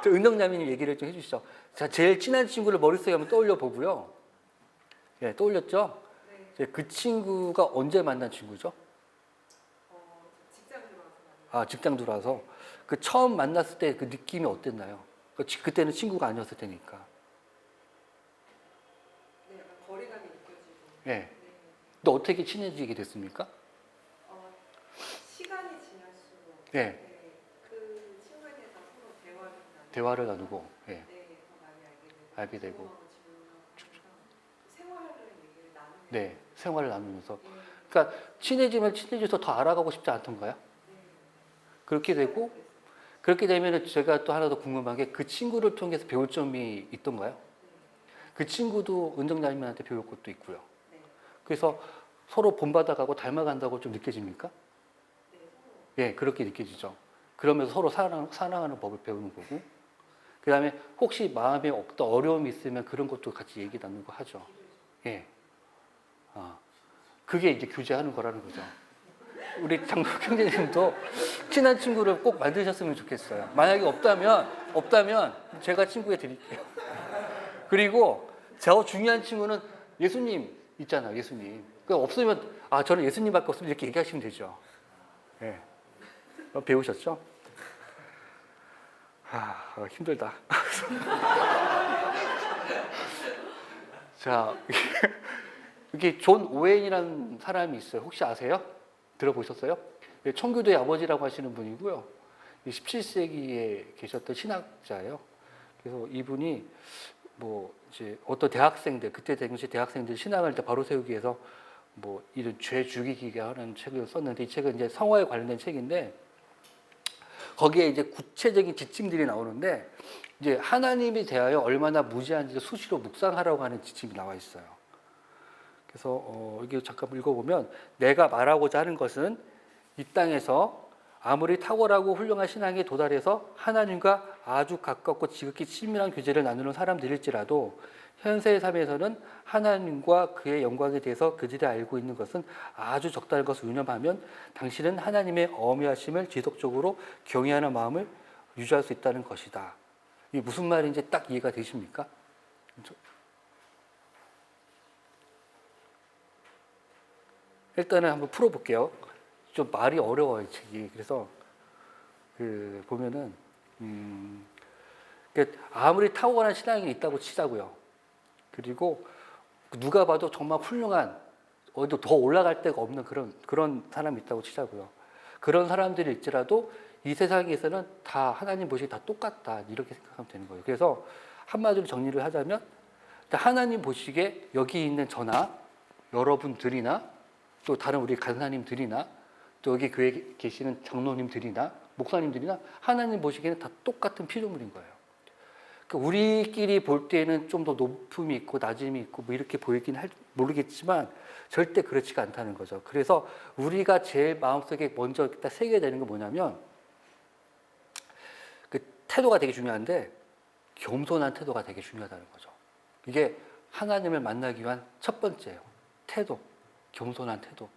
은덕남이님 얘기를 좀 해주시죠. 자, 제일 친한 친구를 머릿속에 한번 떠올려 보고요. 예, 떠올렸죠? 네. 그 친구가 언제 만난 친구죠? 직장 들어와서 직장 들어와서 그 처음 만났을 때 그 느낌이 어땠나요? 그때는 친구가 아니었을 테니까. 네, 약간 거리감이 느껴지고. 예. 네. 근데 어떻게 친해지게 됐습니까? 시간이 지날수록 예. 네, 그 친구에 대해서 서로 대화를 나누고, 예. 네, 더 많이 알게 되고. 생활을 얘기를 나누면 네, 생활을 나누면서. 네. 그러니까 친해지면 친해져서 더 알아가고 싶지 않던가요? 그렇게 되고, 그렇게 되면 제가 또 하나 더 궁금한 게 그 친구를 통해서 배울 점이 있던가요? 그 친구도 은정자님한테 배울 것도 있고요. 그래서 서로 본받아가고 닮아간다고 좀 느껴집니까? 예, 그렇게 느껴지죠. 그러면서 서로 사랑하는 법을 배우는 거고. 그 다음에 혹시 마음에 어떤 어려움이 있으면 그런 것도 같이 얘기 나누고 하죠. 예. 그게 이제 교제하는 거라는 거죠. 우리 장독 형제님도 친한 친구를 꼭 만드셨으면 좋겠어요. 만약에 없다면 제가 친구해 드릴게요. 그리고 저 중요한 친구는 예수님 있잖아요, 예수님. 그 없으면 저는 예수님밖에 없으면 이렇게 얘기하시면 되죠. 예. 배우셨죠? 힘들다. 자, 이게 존 오웬이라는 사람이 있어요. 혹시 아세요? 들어보셨어요? 청교도의 아버지라고 하시는 분이고요. 17세기에 계셨던 신학자예요. 그래서 이분이 뭐 이제 어떤 대학생들, 그때 당시 대학생들 신앙을 바로 세우기 위해서 뭐 이런 죄 죽이기게 하는 책을 썼는데 이 책은 이제 성화에 관련된 책인데 거기에 이제 구체적인 지침들이 나오는데 이제 하나님에 대하여 얼마나 무지한지 수시로 묵상하라고 하는 지침이 나와 있어요. 그래서 이게 잠깐 읽어보면 내가 말하고자 하는 것은 이 땅에서 아무리 탁월하고 훌륭한 신앙에 도달해서 하나님과 아주 가깝고 지극히 친밀한 교제를 나누는 사람들일지라도 현세의 삶에서는 하나님과 그의 영광에 대해서 그들이 알고 있는 것은 아주 적다는 것을 유념하면 당신은 하나님의 어미하심을 지속적으로 경외하는 마음을 유지할 수 있다는 것이다. 이게 무슨 말인지 딱 이해가 되십니까? 일단은 한번 풀어볼게요. 좀 말이 어려워요, 이 책이. 그래서 보면은 아무리 탁월한 신앙이 있다고 치자고요. 그리고 누가 봐도 정말 훌륭한 어디도 더 올라갈 데가 없는 그런 사람이 있다고 치자고요. 그런 사람들이 있더라도 이 세상에서는 다 하나님 보시기에 다 똑같다 이렇게 생각하면 되는 거예요. 그래서 한마디로 정리를 하자면 하나님 보시기에 여기 있는 저나 여러분들이나 또 다른 우리 간사님들이나 또 여기 교회에 계시는 장로님들이나 목사님들이나 하나님 보시기에는 다 똑같은 피조물인 거예요. 그러니까 우리끼리 볼 때는 좀 더 높음이 있고 낮음이 있고 뭐 이렇게 보이긴 모르겠지만 절대 그렇지가 않다는 거죠. 그래서 우리가 제일 마음속에 먼저 딱 새겨야 되는 건 뭐냐면 태도가 되게 중요한데 겸손한 태도가 되게 중요하다는 거죠. 이게 하나님을 만나기 위한 첫 번째예요. 태도, 겸손한 태도.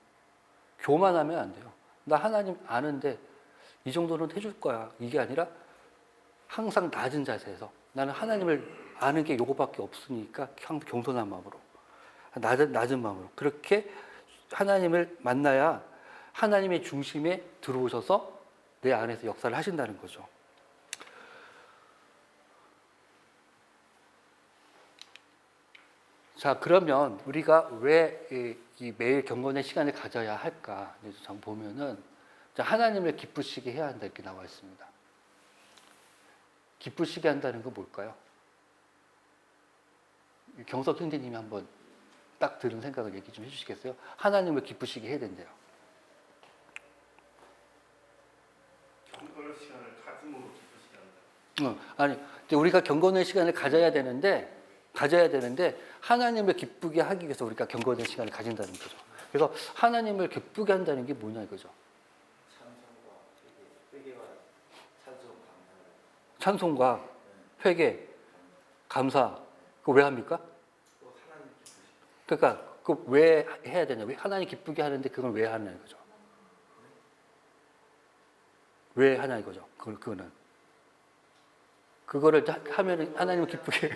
교만하면 안 돼요. 나 하나님 아는데 이 정도는 해줄 거야. 이게 아니라 항상 낮은 자세에서 나는 하나님을 아는 게 요거밖에 없으니까 겸손한 마음으로, 낮은 마음으로 그렇게 하나님을 만나야 하나님의 중심에 들어오셔서 내 안에서 역사를 하신다는 거죠. 자, 그러면 우리가 왜 이 매일 경건의 시간을 가져야 할까? 좀 보면은 하나님을 기쁘시게 해야 한다 이렇게 나와 있습니다. 기쁘시게 한다는 건 뭘까요? 경석 형제님이 한번 딱 들은 생각을 얘기 좀 해주시겠어요? 하나님을 기쁘시게 해야 된대요. 경건의 시간을 가슴으로 기쁘시게 한다. 아니, 우리가 경건의 시간을 가져야 되는데 하나님을 기쁘게 하기 위해서 우리가 경건의 시간을 가진다는 거죠. 그래서 하나님을 기쁘게 한다는 게 뭐냐 이거죠. 찬송과 회개와 찬송 감사를 찬송과 회개, 감사, 그거 왜 합니까? 또 하나님 기쁘시게 그러니까 그 왜 해야 되냐? 왜 하나님 기쁘게 하는데 그걸 왜 하냐 이거죠. 왜 하냐 이거죠. 그거는 그거를 하면 하나님을 기쁘게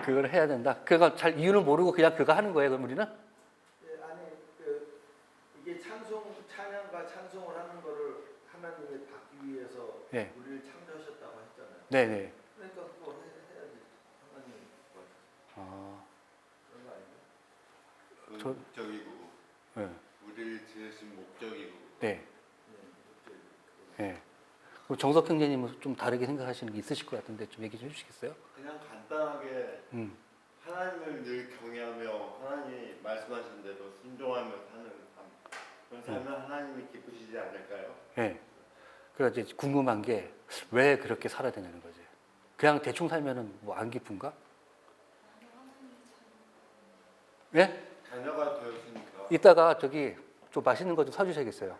그걸 해야 된다. 그거 잘 이유는 모르고 그냥 그거 하는 거예요. 그럼 우리는? 아니 이게 찬양과 찬송을 하는 거를 하나님께 받기 위해서 네. 우리를 창조하셨다고 했잖아요. 네네. 그러니까 그거 해야지. 하나님 아, 그런 거 아니에요? 그건 목적이고 네. 우리를 지으신 목적이고 네. 목적이 네. 그럼 정석 형제님은 좀 다르게 생각하시는 게 있으실 것 같은데 좀 얘기 좀 해주시겠어요? 그냥 간단하게 음. 하나님을 늘 경외하며 하나님이 말씀하신 대로 순종하며 사는 삶. 그런 삶은 하나님이 기쁘시지 않을까요? 네. 그래서 이제 궁금한 게 왜 그렇게 살아야 되냐는 거지. 그냥 대충 살면은 뭐 안 기쁜가? 예? 자녀가 되었으니까 이따가 저기 좀 맛있는 거 좀 사주셔야겠어요.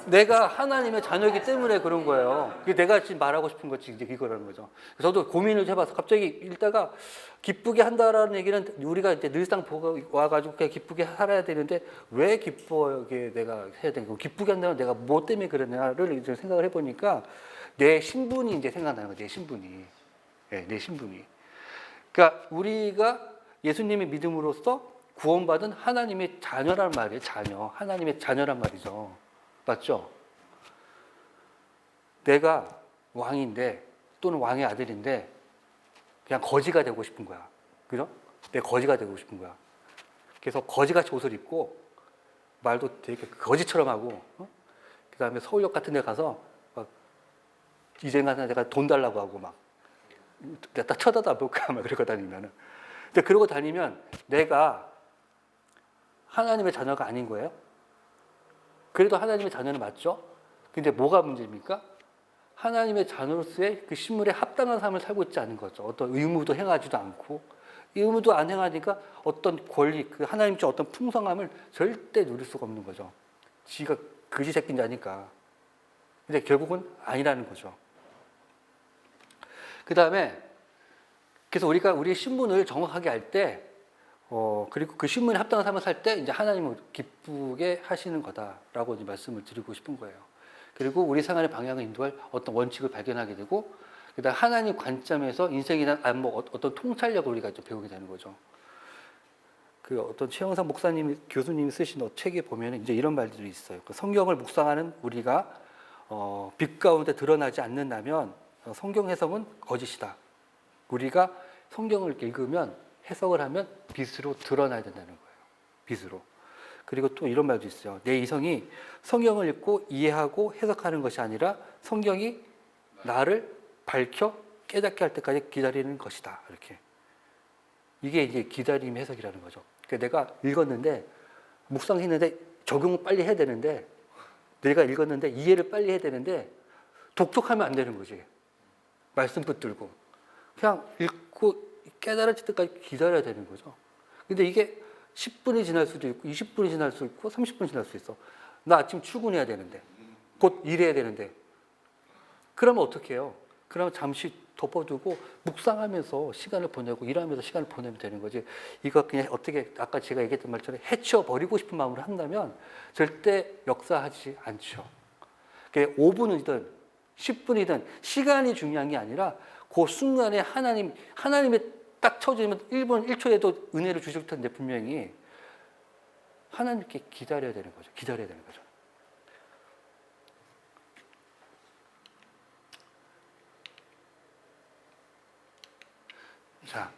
내가 하나님의 자녀이기 때문에 그런 거예요. 그게 내가 지금 말하고 싶은 것이 이제 이거라는 거죠. 저도 고민을 해봐서 갑자기 읽다가 기쁘게 한다라는 얘기는 우리가 이제 늘상 보고 와가지고 그냥 기쁘게 살아야 되는데 왜 기쁘게 내가 해야 되는 거? 기쁘게 한다면 내가 뭐 때문에 그러냐를 이제 생각을 해보니까 내 신분이 이제 생각나는 거예요. 내 신분이. 네, 내 신분이. 그러니까 우리가 예수님의 믿음으로써 구원받은 하나님의 자녀란 말이에요. 자녀. 하나님의 자녀란 말이죠. 맞죠? 내가 왕인데 또는 왕의 아들인데 그냥 거지가 되고 싶은 거야. 그죠? 내 거지가 되고 싶은 거야. 그래서 거지같이 옷을 입고 말도 되게 거지처럼 하고 그 다음에 서울역 같은 데 가서 막 이제는 내가 돈 달라고 하고 막 내가 딱 쳐다도 안 볼까 막 그러고 다니면은 근데 그러고 다니면 내가 하나님의 자녀가 아닌 거예요? 그래도 하나님의 자녀는 맞죠? 근데 뭐가 문제입니까? 하나님의 자녀로서의 그 신분에 합당한 삶을 살고 있지 않은 거죠. 어떤 의무도 행하지도 않고 의무도 안 행하니까 어떤 권리, 그 하나님 쪽 어떤 풍성함을 절대 누릴 수가 없는 거죠. 지가 그지 새끼인 자니까. 근데 결국은 아니라는 거죠. 그 다음에 그래서 우리가 우리의 신분을 정확하게 알 때 그리고 그 신분에 합당한 삶을 살 때 이제 하나님을 기쁘게 하시는 거다라고 이제 말씀을 드리고 싶은 거예요. 그리고 우리 생활의 방향을 인도할 어떤 원칙을 발견하게 되고, 그다음 하나님 관점에서 인생이란 어떤 통찰력을 우리가 좀 배우게 되는 거죠. 그 어떤 최영상 목사님, 교수님이 쓰신 책에 보면 이제 이런 말들이 있어요. 그 성경을 묵상하는 우리가 빛 가운데 드러나지 않는다면 성경 해석은 거짓이다. 우리가 성경을 읽으면 해석을 하면 빛으로 드러나야 된다는 거예요. 빛으로. 그리고 또 이런 말도 있어요. 내 이성이 성경을 읽고 이해하고 해석하는 것이 아니라 성경이 나를 밝혀 깨닫게 할 때까지 기다리는 것이다. 이렇게. 이게 이제 기다림 해석이라는 거죠. 그러니까 내가 읽었는데 묵상했는데 적용을 빨리 해야 되는데 내가 읽었는데 이해를 빨리 해야 되는데 독촉하면 안 되는 거지. 말씀 붙들고 그냥 읽고 깨달아질 때까지 기다려야 되는 거죠. 근데 이게 10분이 지날 수도 있고 20분이 지날 수 있고 30분이 지날 수 있어. 나 아침 출근해야 되는데 곧 일해야 되는데 그러면 어떻게 해요? 그러면 잠시 덮어두고 묵상하면서 시간을 보내고 일하면서 시간을 보내면 되는 거지. 이거 그냥 어떻게 아까 제가 얘기했던 말처럼 해치워버리고 싶은 마음으로 한다면 절대 역사하지 않죠. 5분이든 10분이든 시간이 중요한 게 아니라 그 순간에 하나님의 딱 쳐주면 1분 1초에도 은혜를 주실 텐데 분명히 하나님께 기다려야 되는 거죠. 기다려야 되는 거죠. 자,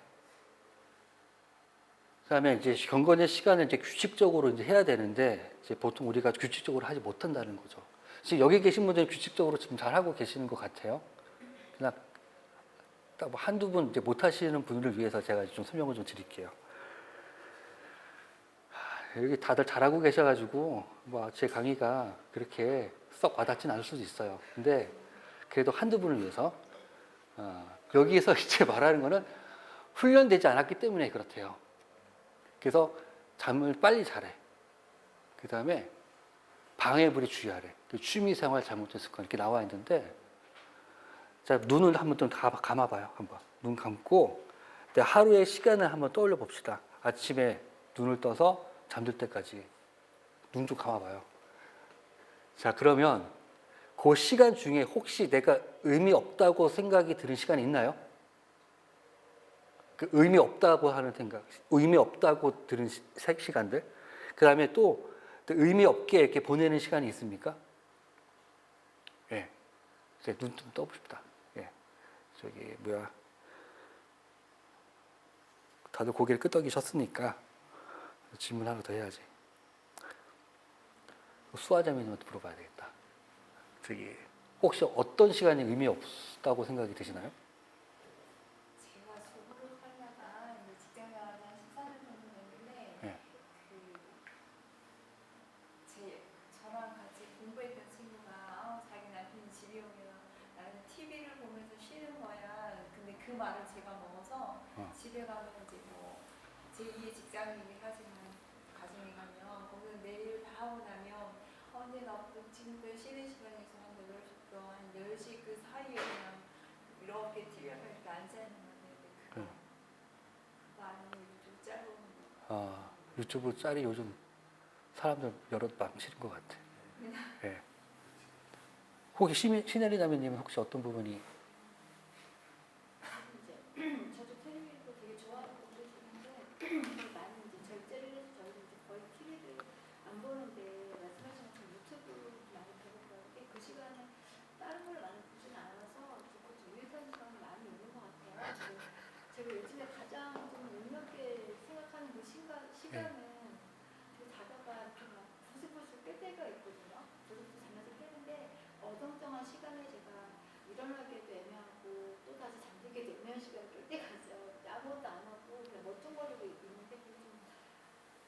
그다음에 이제 경건의 시간을 이제 규칙적으로 이제 해야 되는데 이제 보통 우리가 규칙적으로 하지 못한다는 거죠. 지금 여기 계신 분들은 규칙적으로 지금 잘 하고 계시는 것 같아요. 그냥 딱 뭐 한두 분 이제 못 하시는 분들을 위해서 제가 좀 설명을 좀 드릴게요. 여기 다들 잘하고 계셔가지고 뭐 제 강의가 그렇게 썩 와닿지는 않을 수도 있어요. 근데 그래도 한두 분을 위해서 여기에서 이제 말하는 거는 훈련되지 않았기 때문에 그렇대요. 그래서 잠을 빨리 자래. 그 다음에 방해물이 주의하래. 취미생활 잘못된 습관 이렇게 나와 있는데, 자 눈을 한번 좀 감아봐요. 한번 눈 감고 하루의 시간을 한번 떠올려 봅시다. 아침에 눈을 떠서 잠들 때까지 눈 좀 감아봐요. 자 그러면 그 시간 중에 혹시 내가 의미 없다고 생각이 드는 시간이 있나요? 그 의미 없다고 하는 생각, 의미 없다고 들은 시간들, 그 다음에 또 의미 없게 이렇게 보내는 시간이 있습니까? 예, 이제 눈 좀 떠봅시다. 예, 저기 뭐야, 다들 고개를 끄덕이셨으니까 질문 하나 더 해야지. 수아자매님한테 물어봐야 되겠다. 저기 혹시 어떤 시간이 의미 없다고 생각이 드시나요? 제가 주부로 살다가 이제 직장 생활을 한 14년 정도 됐는데 네. 저랑 같이 공부했던 친구가 자기 남편이 집에 오면 나는 TV를 보면서 쉬는 거야. 근데 그 말을 제가 먹어서 집에 가면 이제 뭐 제2의 직장이긴 하지만 가정에 가면 거기서 내일 다 하고 나면 근데 나 지금도 쉬는 시간에서 한 8시부터 한 10시 그 사이에 그냥 이렇게 TV를 이렇게 앉아있는 건데 많이 좀 짧은 유튜브 짤이 요즘 사람들 여러 망치는 것 같아. 예. 혹시 신혜리 자매님은 혹시 어떤 부분이? 저도 텔레비도 되게 좋아하고 그러시는데 많이 이제 절제를 해서 저희도 이제 거의 TV를 안 보는데 말씀하신 것처럼 유튜브 많이 보고요. 그 시간에 다른 걸 많이 보지는 않아서 조금 유익한 시간이 많이 있는 것 같아요. 제가 요즘에 가장 좀 의미있게 생각하는 그 시간은 자다가 이렇게 막 부슬부슬 깰 때가 있거든요. 부슬부슬 자면서 깨는데 어정쩡한 시간에 제가 일어나기도 애매하고 또 다시 잠들기도 애매한 시간에 깰 때가 있어요. 아무것도 안 하고 그냥 멀쩡거리고 있는데 좀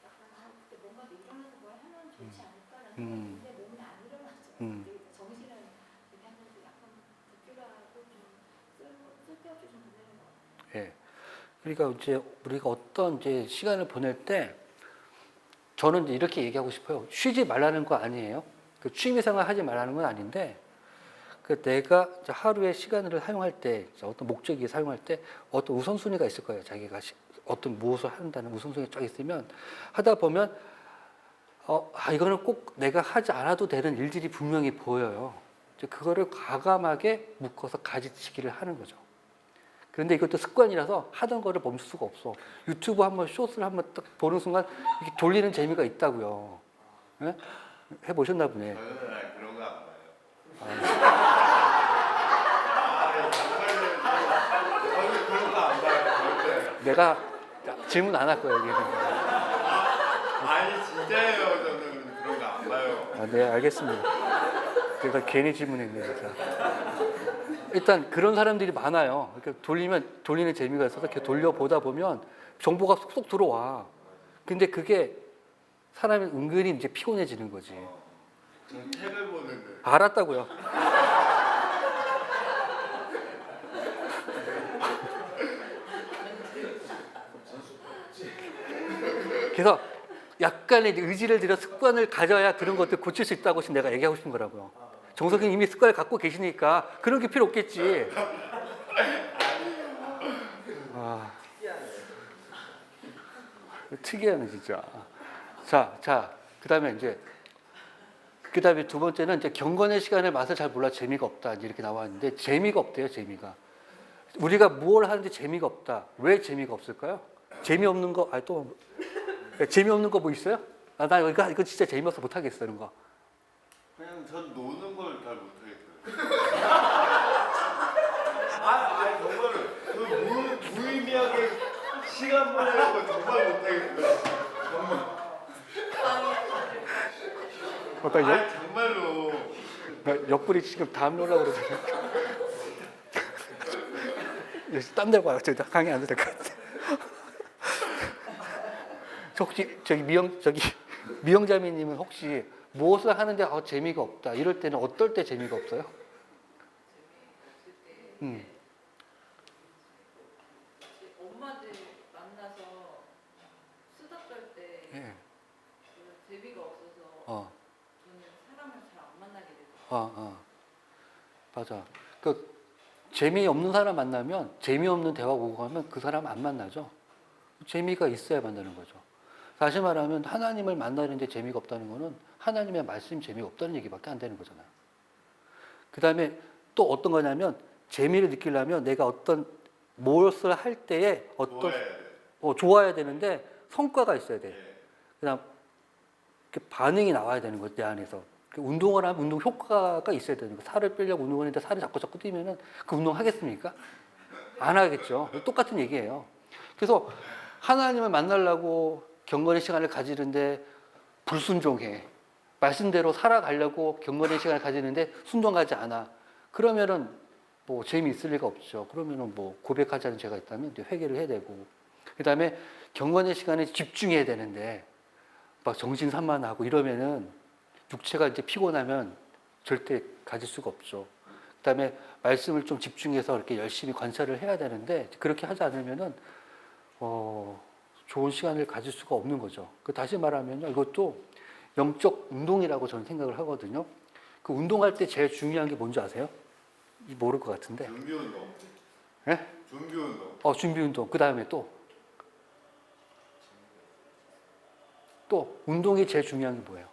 약간 그때 뭔가 일어나서 뭘 하면 좋지 않을까라는 생각이 드는데 몸이 안 일어나죠. 정신을 이렇게 하면서 약간 불필요하고 좀 쓸데없이 좀 보내는 것 같아요. 예. 그러니까 이제 우리가 어떤 이제 시간을 보낼 때 저는 이제 이렇게 얘기하고 싶어요. 쉬지 말라는 거 아니에요. 그 취미생활 하지 말라는 건 아닌데, 그 내가 이제 하루의 시간을 사용할 때 어떤 목적이 사용할 때 어떤 우선순위가 있을 거예요. 자기가 어떤 무엇을 한다는 우선순위가 쫙 있으면 하다 보면 이거는 꼭 내가 하지 않아도 되는 일들이 분명히 보여요. 이제 그거를 과감하게 묶어서 가지치기를 하는 거죠. 그런데 이것도 습관이라서 하던 거를 멈출 수가 없어. 유튜브 한번 숏을 한번 딱 보는 순간 이렇게 돌리는 재미가 있다고요. 네? 해보셨나 보네. 저는 그런 거 안 봐요. 저는 그런 거 안 봐요. 절대. 내가 질문 안 할 거예요. 여기는. 아니 진짜예요. 저는 그런 거 안 봐요. 네, 알겠습니다. 제가 괜히 질문했네요, 진짜. 일단 그런 사람들이 많아요. 이렇게 돌리는 재미가 있어서 이렇게 돌려보다 보면 정보가 쏙쏙 들어와. 근데 그게 사람이 은근히 이제 피곤해지는 거지. 저는 책을 보는데. 알았다고요. 그래서 약간의 의지를 들여 습관을 가져야 그런 것들 고칠 수 있다고 지금 내가 얘기하고 싶은 거라고요. 정석이 이미 습관을 갖고 계시니까 그런 게 필요 없겠지. 아, 특이하네 진짜. 자, 그다음에 두 번째는 이제 경건의 시간의 맛을 잘 몰라 재미가 없다 이제 이렇게 나왔는데 재미가 없대요. 재미가 우리가 무엇을 하는데 재미가 없다. 왜 재미가 없을까요? 재미없는 거 재미없는 거 뭐 있어요? 나 이거 진짜 재미없어 못 하겠어 이런 거. 그냥 전 노는 걸 잘 못하겠어요. 정말로 저 무의미하게 시간 보내는 거 정말 못하겠어요. 정말로. 나 옆구리 지금 담 놀라고 그러잖아. 땀 내고 와요. 저 강의 안 해도 될 것 같아. 혹시 미영자매님은 혹시 무엇을 하는데 재미가 없다 이럴 때는 어떨 때 재미가 없어요? 엄마들 만나서 수다 떨 때 예. 재미가 없어서 저는 사람을 잘 안 만나게 되더라고요. 맞아. 그 재미없는 사람 만나면 재미없는 대화 오고 가면 그 사람 안 만나죠. 재미가 있어야 만나는 거죠. 다시 말하면 하나님을 만나는데 재미가 없다는 거는 하나님의 말씀 재미가 없다는 얘기밖에 안 되는 거잖아요. 그 다음에 또 어떤 거냐면 재미를 느끼려면 내가 어떤 무엇을 할 때에 좋아야 되는데 성과가 있어야 돼. 그다음 반응이 나와야 되는 거죠. 내 안에서. 운동을 하면 운동 효과가 있어야 되는 거. 살을 빼려고 운동을 했는데 살이 자꾸 뛰면은 그 운동 하겠습니까? 안 하겠죠. 똑같은 얘기예요. 그래서 하나님을 만나려고 경건의 시간을 가지는데 불순종해. 말씀대로 살아가려고 경건의 시간을 가지는데 순종하지 않아. 그러면은 뭐 재미있을 리가 없죠. 그러면은 뭐 고백하지 않은 죄가 있다면 이제 회개를 해야 되고. 그다음에 경건의 시간에 집중해야 되는데 막 정신산만하고 이러면은 육체가 이제 피곤하면 절대 가질 수가 없죠. 그다음에 말씀을 좀 집중해서 이렇게 열심히 관찰을 해야 되는데 그렇게 하지 않으면은 좋은 시간을 가질 수가 없는 거죠. 다시 말하면요, 이것도 영적 운동이라고 저는 생각을 하거든요. 그 운동할 때 제일 중요한 게 뭔지 아세요? 모를 것 같은데. 준비 운동. 예? 준비 운동. 준비 운동. 그 다음에 또 운동이 제일 중요한 게 뭐예요?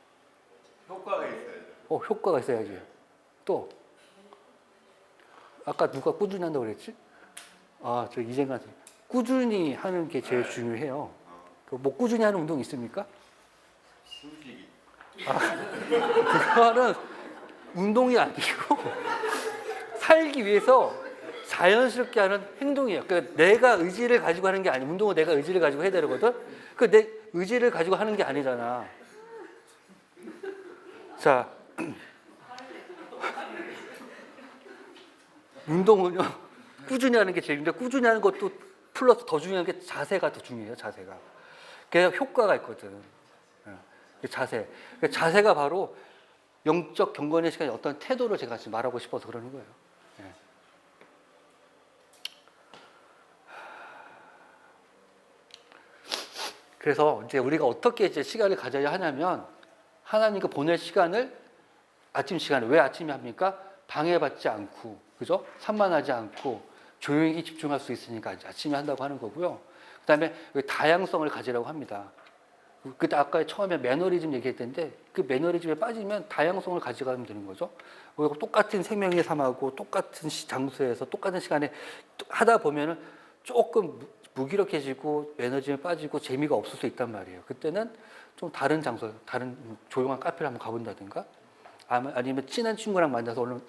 효과가 있어야죠. 효과가 있어야지. 또 아까 누가 꾸준히 한다고 그랬지? 저 이재관 씨. 꾸준히 하는 게 제일 중요해요. 뭐 꾸준히 하는 운동 있습니까? 숨쉬기. 그거는 운동이 아니고 살기 위해서 자연스럽게 하는 행동이에요. 그러니까 내가 의지를 가지고 하는 게 아니에요. 운동은 내가 의지를 가지고 해야 되거든. 내 의지를 가지고 하는 게 아니잖아. 자, 운동은요 꾸준히 하는 게 제일 중요한데 꾸준히 하는 것도 플러스 더 중요한 게 자세가 더 중요해요. 자세가. 그래야 효과가 있거든. 자세. 자세가 바로 영적 경건의 시간에 어떤 태도를 제가 지금 말하고 싶어서 그러는 거예요. 그래서 이제 우리가 어떻게 이제 시간을 가져야 하냐면 하나님과 보낼 시간을 아침 시간에 왜 아침에 합니까? 방해받지 않고, 그죠? 산만하지 않고 조용히 집중할 수 있으니까 이제 아침에 한다고 하는 거고요. 그다음에 다양성을 가지라고 합니다. 그때 아까 처음에 매너리즘 얘기했던데 그 매너리즘에 빠지면 다양성을 가져가면 되는 거죠. 똑같은 생명의 삶하고 똑같은 장소에서 똑같은 시간에 하다 보면은 조금 무기력해지고 에너지에 빠지고 재미가 없을 수 있단 말이에요. 그때는 좀 다른 장소, 다른 조용한 카페를 한번 가본다든가 아니면 친한 친구랑 만나서 오늘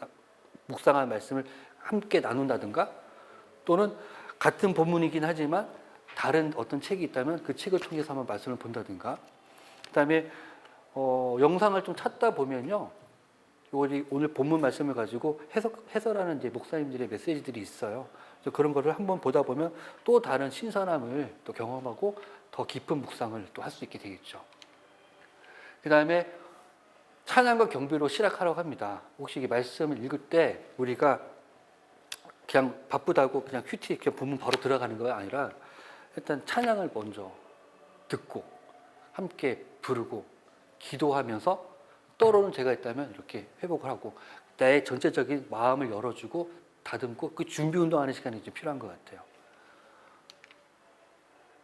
묵상한 말씀을 함께 나눈다든가 또는 같은 본문이긴 하지만 다른 어떤 책이 있다면 그 책을 통해서 한번 말씀을 본다든가 그다음에 영상을 좀 찾다 보면요. 오늘 본문 말씀을 가지고 해설하는 이제 목사님들의 메시지들이 있어요. 그래서 그런 거를 한번 보다 보면 또 다른 신선함을 또 경험하고 더 깊은 묵상을 또 할 수 있게 되겠죠. 그 다음에 찬양과 경배로 시작하라고 합니다. 혹시 이 말씀을 읽을 때 우리가 그냥 바쁘다고 그냥 큐티 이렇게 본문 바로 들어가는 거 아니라 일단 찬양을 먼저 듣고 함께 부르고 기도하면서 떠오르는 죄가 있다면 이렇게 회복을 하고 나의 전체적인 마음을 열어주고 다듬고 그 준비 운동하는 시간이 좀 필요한 것 같아요.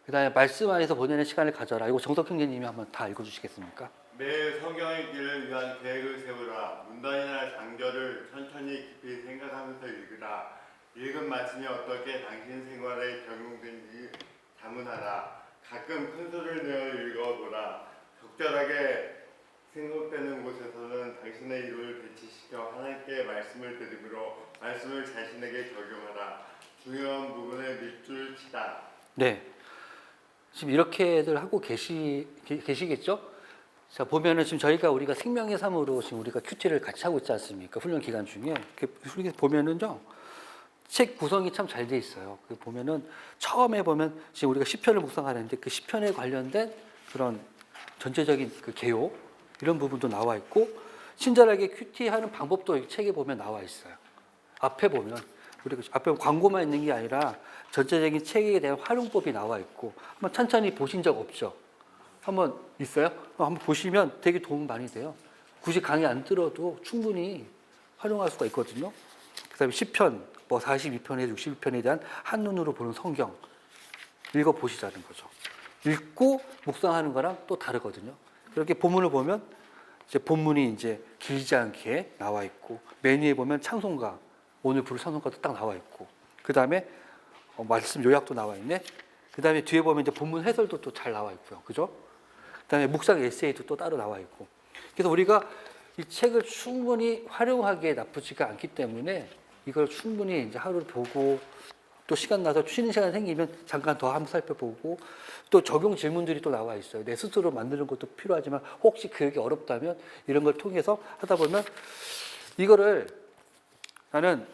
그다음에 말씀 안에서 보내는 시간을 가져라. 이거 정석 형제님이 한번 다 읽어주시겠습니까? 매 성경의 길을 위한 계획을 세우라. 문단이나 장절을 천천히 깊이 생각하면서 읽으라. 읽은 말씀이 어떻게 당신 생활에 적용된지 자문하라. 가끔 큰 소리를 내어 읽어보라. 적절하게 생각되는 곳에서는 당신의 이를 배치시켜 하나님께 말씀을 들음으로 말씀을 자신에게 적용하라. 중요한 부분에 밑줄 치다. 네. 지금 이렇게들 하고 계시겠죠? 자, 보면은 지금 우리가 생명의 삶으로 지금 우리가 큐티를 같이 하고 있지 않습니까? 훈련 기간 중에. 이렇게 보면은요, 책 구성이 참 잘 돼 있어요. 그 보면은 처음에 보면 지금 우리가 시편을 묵상하는데 그 시편에 관련된 그런 전체적인 그 개요, 이런 부분도 나와 있고, 친절하게 큐티하는 방법도 이 책에 보면 나와 있어요. 앞에 보면 우리가 앞에 광고만 있는 게 아니라 전체적인 책에 대한 활용법이 나와 있고, 한번 천천히 보신 적 없죠? 한번 있어요? 한번 보시면 되게 도움 많이 돼요. 굳이 강의 안 들어도 충분히 활용할 수가 있거든요. 그다음에 시편 뭐 42편에 61편에 대한 한눈으로 보는 성경 읽어 보시자는 거죠. 읽고 묵상하는 거랑 또 다르거든요. 그렇게 본문을 보면 이제 본문이 이제 길지 않게 나와 있고, 메뉴에 보면 찬송가, 오늘 부를 찬송가도 딱 나와 있고, 그 다음에 말씀 요약도 나와 있네. 그 다음에 뒤에 보면 이제 본문 해설도 또 잘 나와 있고요, 그죠? 그 다음에 묵상 에세이도 또 따로 나와 있고. 그래서 우리가 이 책을 충분히 활용하기에 나쁘지가 않기 때문에 이걸 충분히 이제 하루를 보고, 또 시간 나서 쉬는 시간 생기면 잠깐 더 한번 살펴보고, 또 적용 질문들이 또 나와 있어요. 내 스스로 만드는 것도 필요하지만 혹시 그게 어렵다면 이런 걸 통해서 하다 보면, 이거를 나는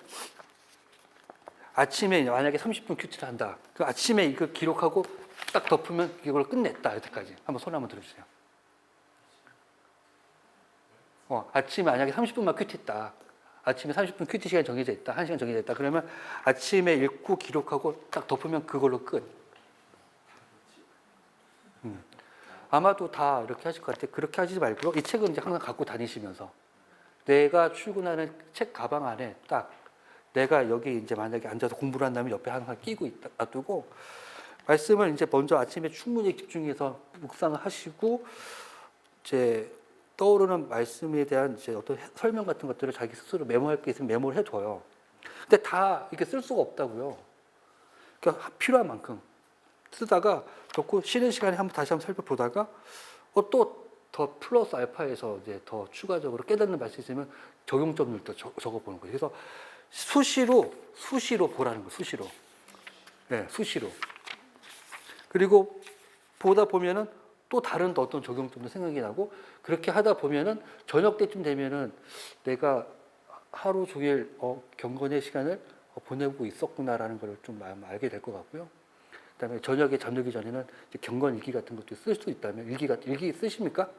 아침에 만약에 30분 큐티를 한다. 그 아침에 이거 기록하고 딱 덮으면 이걸 끝냈다. 여태까지. 한번 손 한번 들어주세요. 아침에 만약에 30분만 큐티했다. 아침에 30분 큐티 시간 정해져 있다. 1시간 정해져 있다. 그러면 아침에 읽고 기록하고 딱 덮으면 그걸로 끝. 아마도 다 이렇게 하실 것 같아요. 그렇게 하시지 말고 이 책은 이제 항상 갖고 다니시면서 내가 출근하는 책 가방 안에 딱 내가 여기 이제 만약에 앉아서 공부를 한다면 옆에 항상 끼고 놔두고, 말씀을 이제 먼저 아침에 충분히 집중해서 묵상을 하시고, 이제 떠오르는 말씀에 대한 이제 어떤 설명 같은 것들을 자기 스스로 메모할 게 있으면 메모를 해둬요. 근데 다 이렇게 쓸 수가 없다고요. 그러니까 필요한 만큼 쓰다가 덮고 쉬는 시간에 다시 한번 살펴보다가 또 더 플러스 알파에서 이제 더 추가적으로 깨닫는 말씀이 있으면 적용점을 또 적어보는 거예요. 그래서 수시로 보라는 거예요. 수시로. 네, 수시로. 그리고 보다 보면은 또 다른 어떤 적용점도 생각이 나고, 그렇게 하다 보면은 저녁 때쯤 되면은 내가 하루 종일 경건의 시간을 보내고 있었구나라는 걸 좀 알게 될 것 같고요. 그다음에 저녁에 잠들기 전에는 이제 경건 일기 같은 것도 쓸 수 있다면 일기 쓰십니까?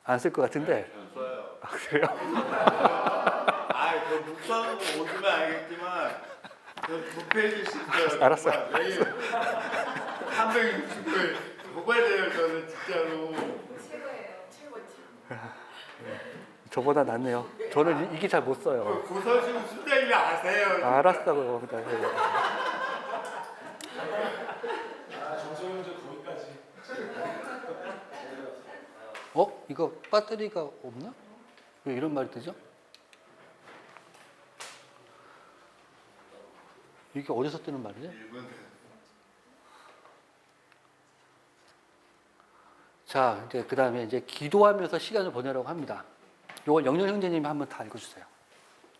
안 쓸 것 같은데. 써요. 아, 그래요? 저 묵상하는 거 오시면 알겠지만 저 9페이지씩 써요. 알았어요. 매일 360글 고발돼요 저는 진짜로. 최고예요. 최고지. 저보다 낫네요. 저는 이게 잘 못 써요. 고서식 순장님이 아세요. 알았다고요. 정소영제 거기까지. 이거 배터리가 없나? 왜 이런 말이 되죠? 이게 어디서 뜨는 말이지? 자, 이제 그 다음에 이제 기도하면서 시간을 보내라고 합니다. 이걸 영렬 형제님이 한번 다 읽어주세요.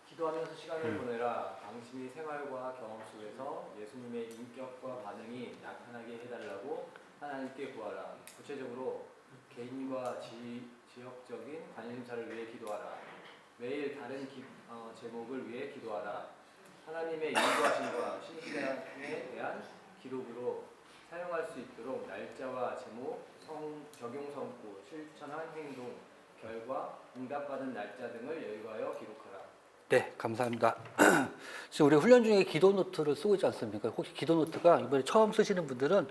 기도하면서 시간을 보내라. 당신의 생활과 경험 속에서 예수님의 인격과 반응이 나타나게 해달라고 하나님께 구하라. 구체적으로 개인과 지역적인 관심사를 위해 기도하라. 매일 다른 제목을 위해 기도하라. 하나님의 인도하심과 신앙에 대한 기록으로 사용할 수 있도록 날짜와 제목, 적용 성구, 실천한 행동, 결과, 응답받은 날짜 등을 열거하여 기록하라. 네, 감사합니다. 지금 우리 훈련 중에 기도 노트를 쓰고 있지 않습니까? 혹시 기도 노트가 이번에 처음 쓰시는 분들은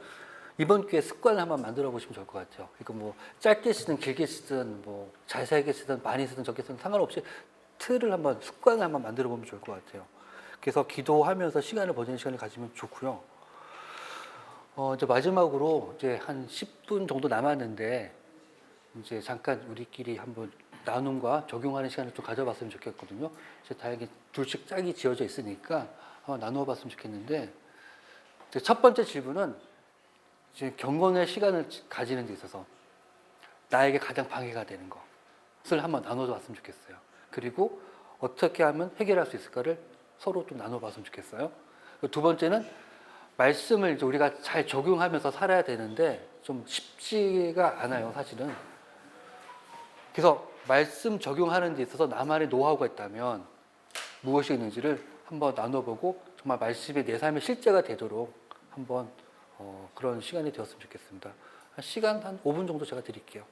이번 기회에 습관을 한번 만들어 보시면 좋을 것 같아요. 그러니까 뭐 짧게 쓰든 길게 쓰든 뭐 자세하게 쓰든 많이 쓰든 적게 쓰든 상관없이 틀을 한번 습관을 한번 만들어 보면 좋을 것 같아요. 그래서 기도하면서 시간을 보내는 시간을 가지면 좋고요. 이제 마지막으로 이제 한 10분 정도 남았는데 이제 잠깐 우리끼리 한번 나눔과 적용하는 시간을 좀 가져봤으면 좋겠거든요. 이제 다행히 둘씩 짝이 지어져 있으니까 한번 나누어봤으면 좋겠는데 이제 첫 번째 질문은 이제 경건의 시간을 가지는 데 있어서 나에게 가장 방해가 되는 것을 한번 나눠봤으면 좋겠어요. 그리고 어떻게 하면 해결할 수 있을까를 서로 좀 나눠봤으면 좋겠어요. 두 번째는 말씀을 이제 우리가 잘 적용하면서 살아야 되는데 좀 쉽지가 않아요, 사실은. 그래서 말씀 적용하는 데 있어서 나만의 노하우가 있다면 무엇이 있는지를 한번 나눠보고 정말 말씀이 내 삶의 실제가 되도록 한번 그런 시간이 되었으면 좋겠습니다. 시간 한 5분 정도 제가 드릴게요.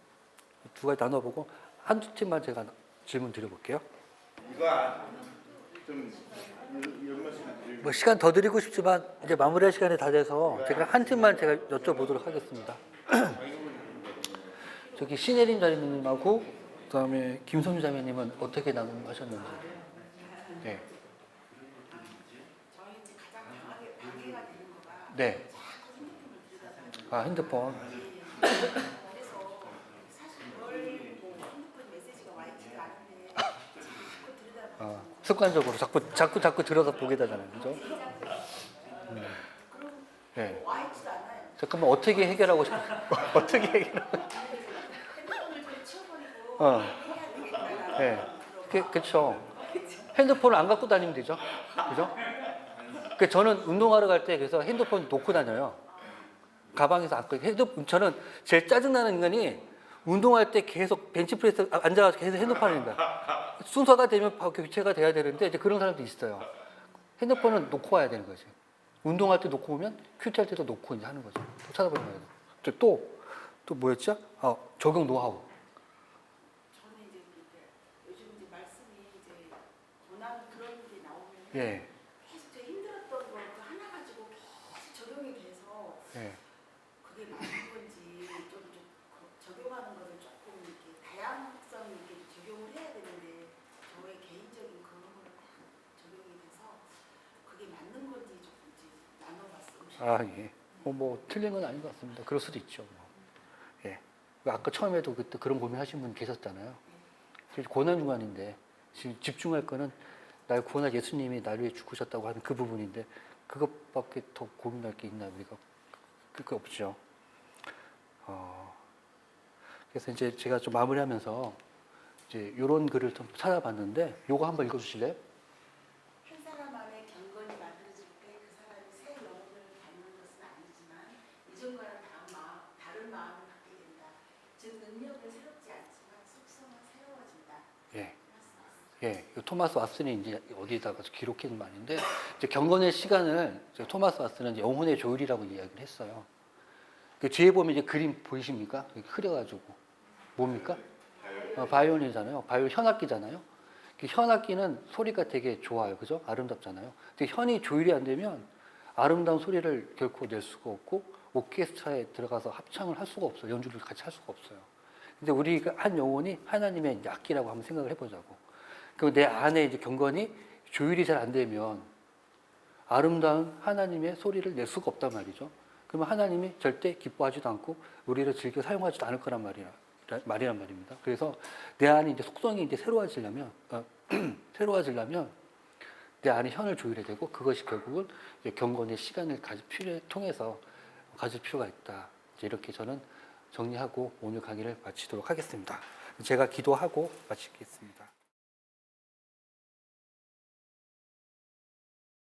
두 가지 나눠보고 한두 팀만 제가 질문 드려볼게요. 이거 좀 연말시간 드리고 뭐 시간 더 드리고 싶지만 이제 마무리할 시간이 다 돼서 제가 한 팀만 제가 여쭤보도록 하겠습니다. 저기 신혜림 자매님하고 그다음에 김성주 자매님은 어떻게 나눔하셨는지. 네. 네. 아, 핸드폰. 습관적으로 자꾸 들어서 보게 되잖아요, 그죠? 네. 잠깐만 어떻게 해결하고 싶어? 어떻게 해결하고? 네. 그렇죠. 핸드폰을 안 갖고 다니면 되죠, 그죠? 그 저는 운동하러 갈 때 그래서 핸드폰 놓고 다녀요. 가방에서 안 꺼. 저는 제일 짜증나는 인간이 운동할 때 계속 벤치프레스 앉아서 계속 핸드폰 하는 거야. 순서가 되면 교체가 돼야 되는데 이제 그런 사람도 있어요. 핸드폰은 놓고 와야 되는 거지. 운동할 때 놓고 오면 큐티할 때도 놓고 이제 하는 거죠. 또 찾아보는 거예요. 또 뭐였죠? 적용 노하우. 저는 이제 요즘 이제 말씀이 이제 고난 그런 게 나오면 예. 계속 제가 힘들었던 거 하나 가지고 계속 적용이 돼서 예. 그게 맞는 건지 좀 적용하는 거를 조금 이렇게 다양성 있게 적용을 해야 되는데 저의 개인적인 그런 거를 딱 적용이 돼서 그게 맞는 건지 조금 이제 나눠봤습니다. 예. 뭐 틀린 건 아닌 것 같습니다. 그럴 수도 있죠. 뭐. 예. 아까 처음에도 그때 그런 고민하신 분 계셨잖아요. 고난중간인데 지금 집중할 거는 날 구원할 예수님이 나를 위해 죽으셨다고 하는 그 부분인데 그것밖에 더 고민할 게 있나 우리가 그게 없죠. 그래서 이제 제가 좀 마무리하면서 이제 이런 글을 좀 찾아봤는데 요거 한번 읽어주실래요? 한 사람 안에 경건이 만들어질 때 그 사람이 새 영혼을 갖는 것은 아니지만 이전과는 다른 마음을 갖게 된다. 즉 능력은 새롭지 않지만 속성은 새로워진다. 예. 예, 토마스 왓슨이 이제 어디에다가 기록해 놓은 말인데, 이제 경건의 시간을 토마스 왓슨은 이제 영혼의 조율이라고 이야기를 했어요. 그 뒤에 보면 이제 그림 보이십니까? 이렇게 흐려가지고 뭡니까? 바이올린이잖아요. 바이올 현악기잖아요. 그 현악기는 소리가 되게 좋아요, 그죠? 아름답잖아요. 근데 현이 조율이 안 되면 아름다운 소리를 결코 낼 수가 없고 오케스트라에 들어가서 합창을 할 수가 없어요. 연주를 같이 할 수가 없어요. 근데 우리가 한 영혼이 하나님의 이제 악기라고 한번 생각을 해보자고. 그리고 내 안에 이제 경건이 조율이 잘 안 되면 아름다운 하나님의 소리를 낼 수가 없단 말이죠. 그러면 하나님이 절대 기뻐하지도 않고 우리를 즐겨 사용하지도 않을 거란 말이란 말입니다. 그래서 내 안에 이제 속성이 이제 새로워지려면 내 안에 현을 조율해야 되고 그것이 결국은 경건의 시간을 통해서 가질 필요가 있다. 이제 이렇게 저는 정리하고 오늘 강의를 마치도록 하겠습니다. 제가 기도하고 마치겠습니다.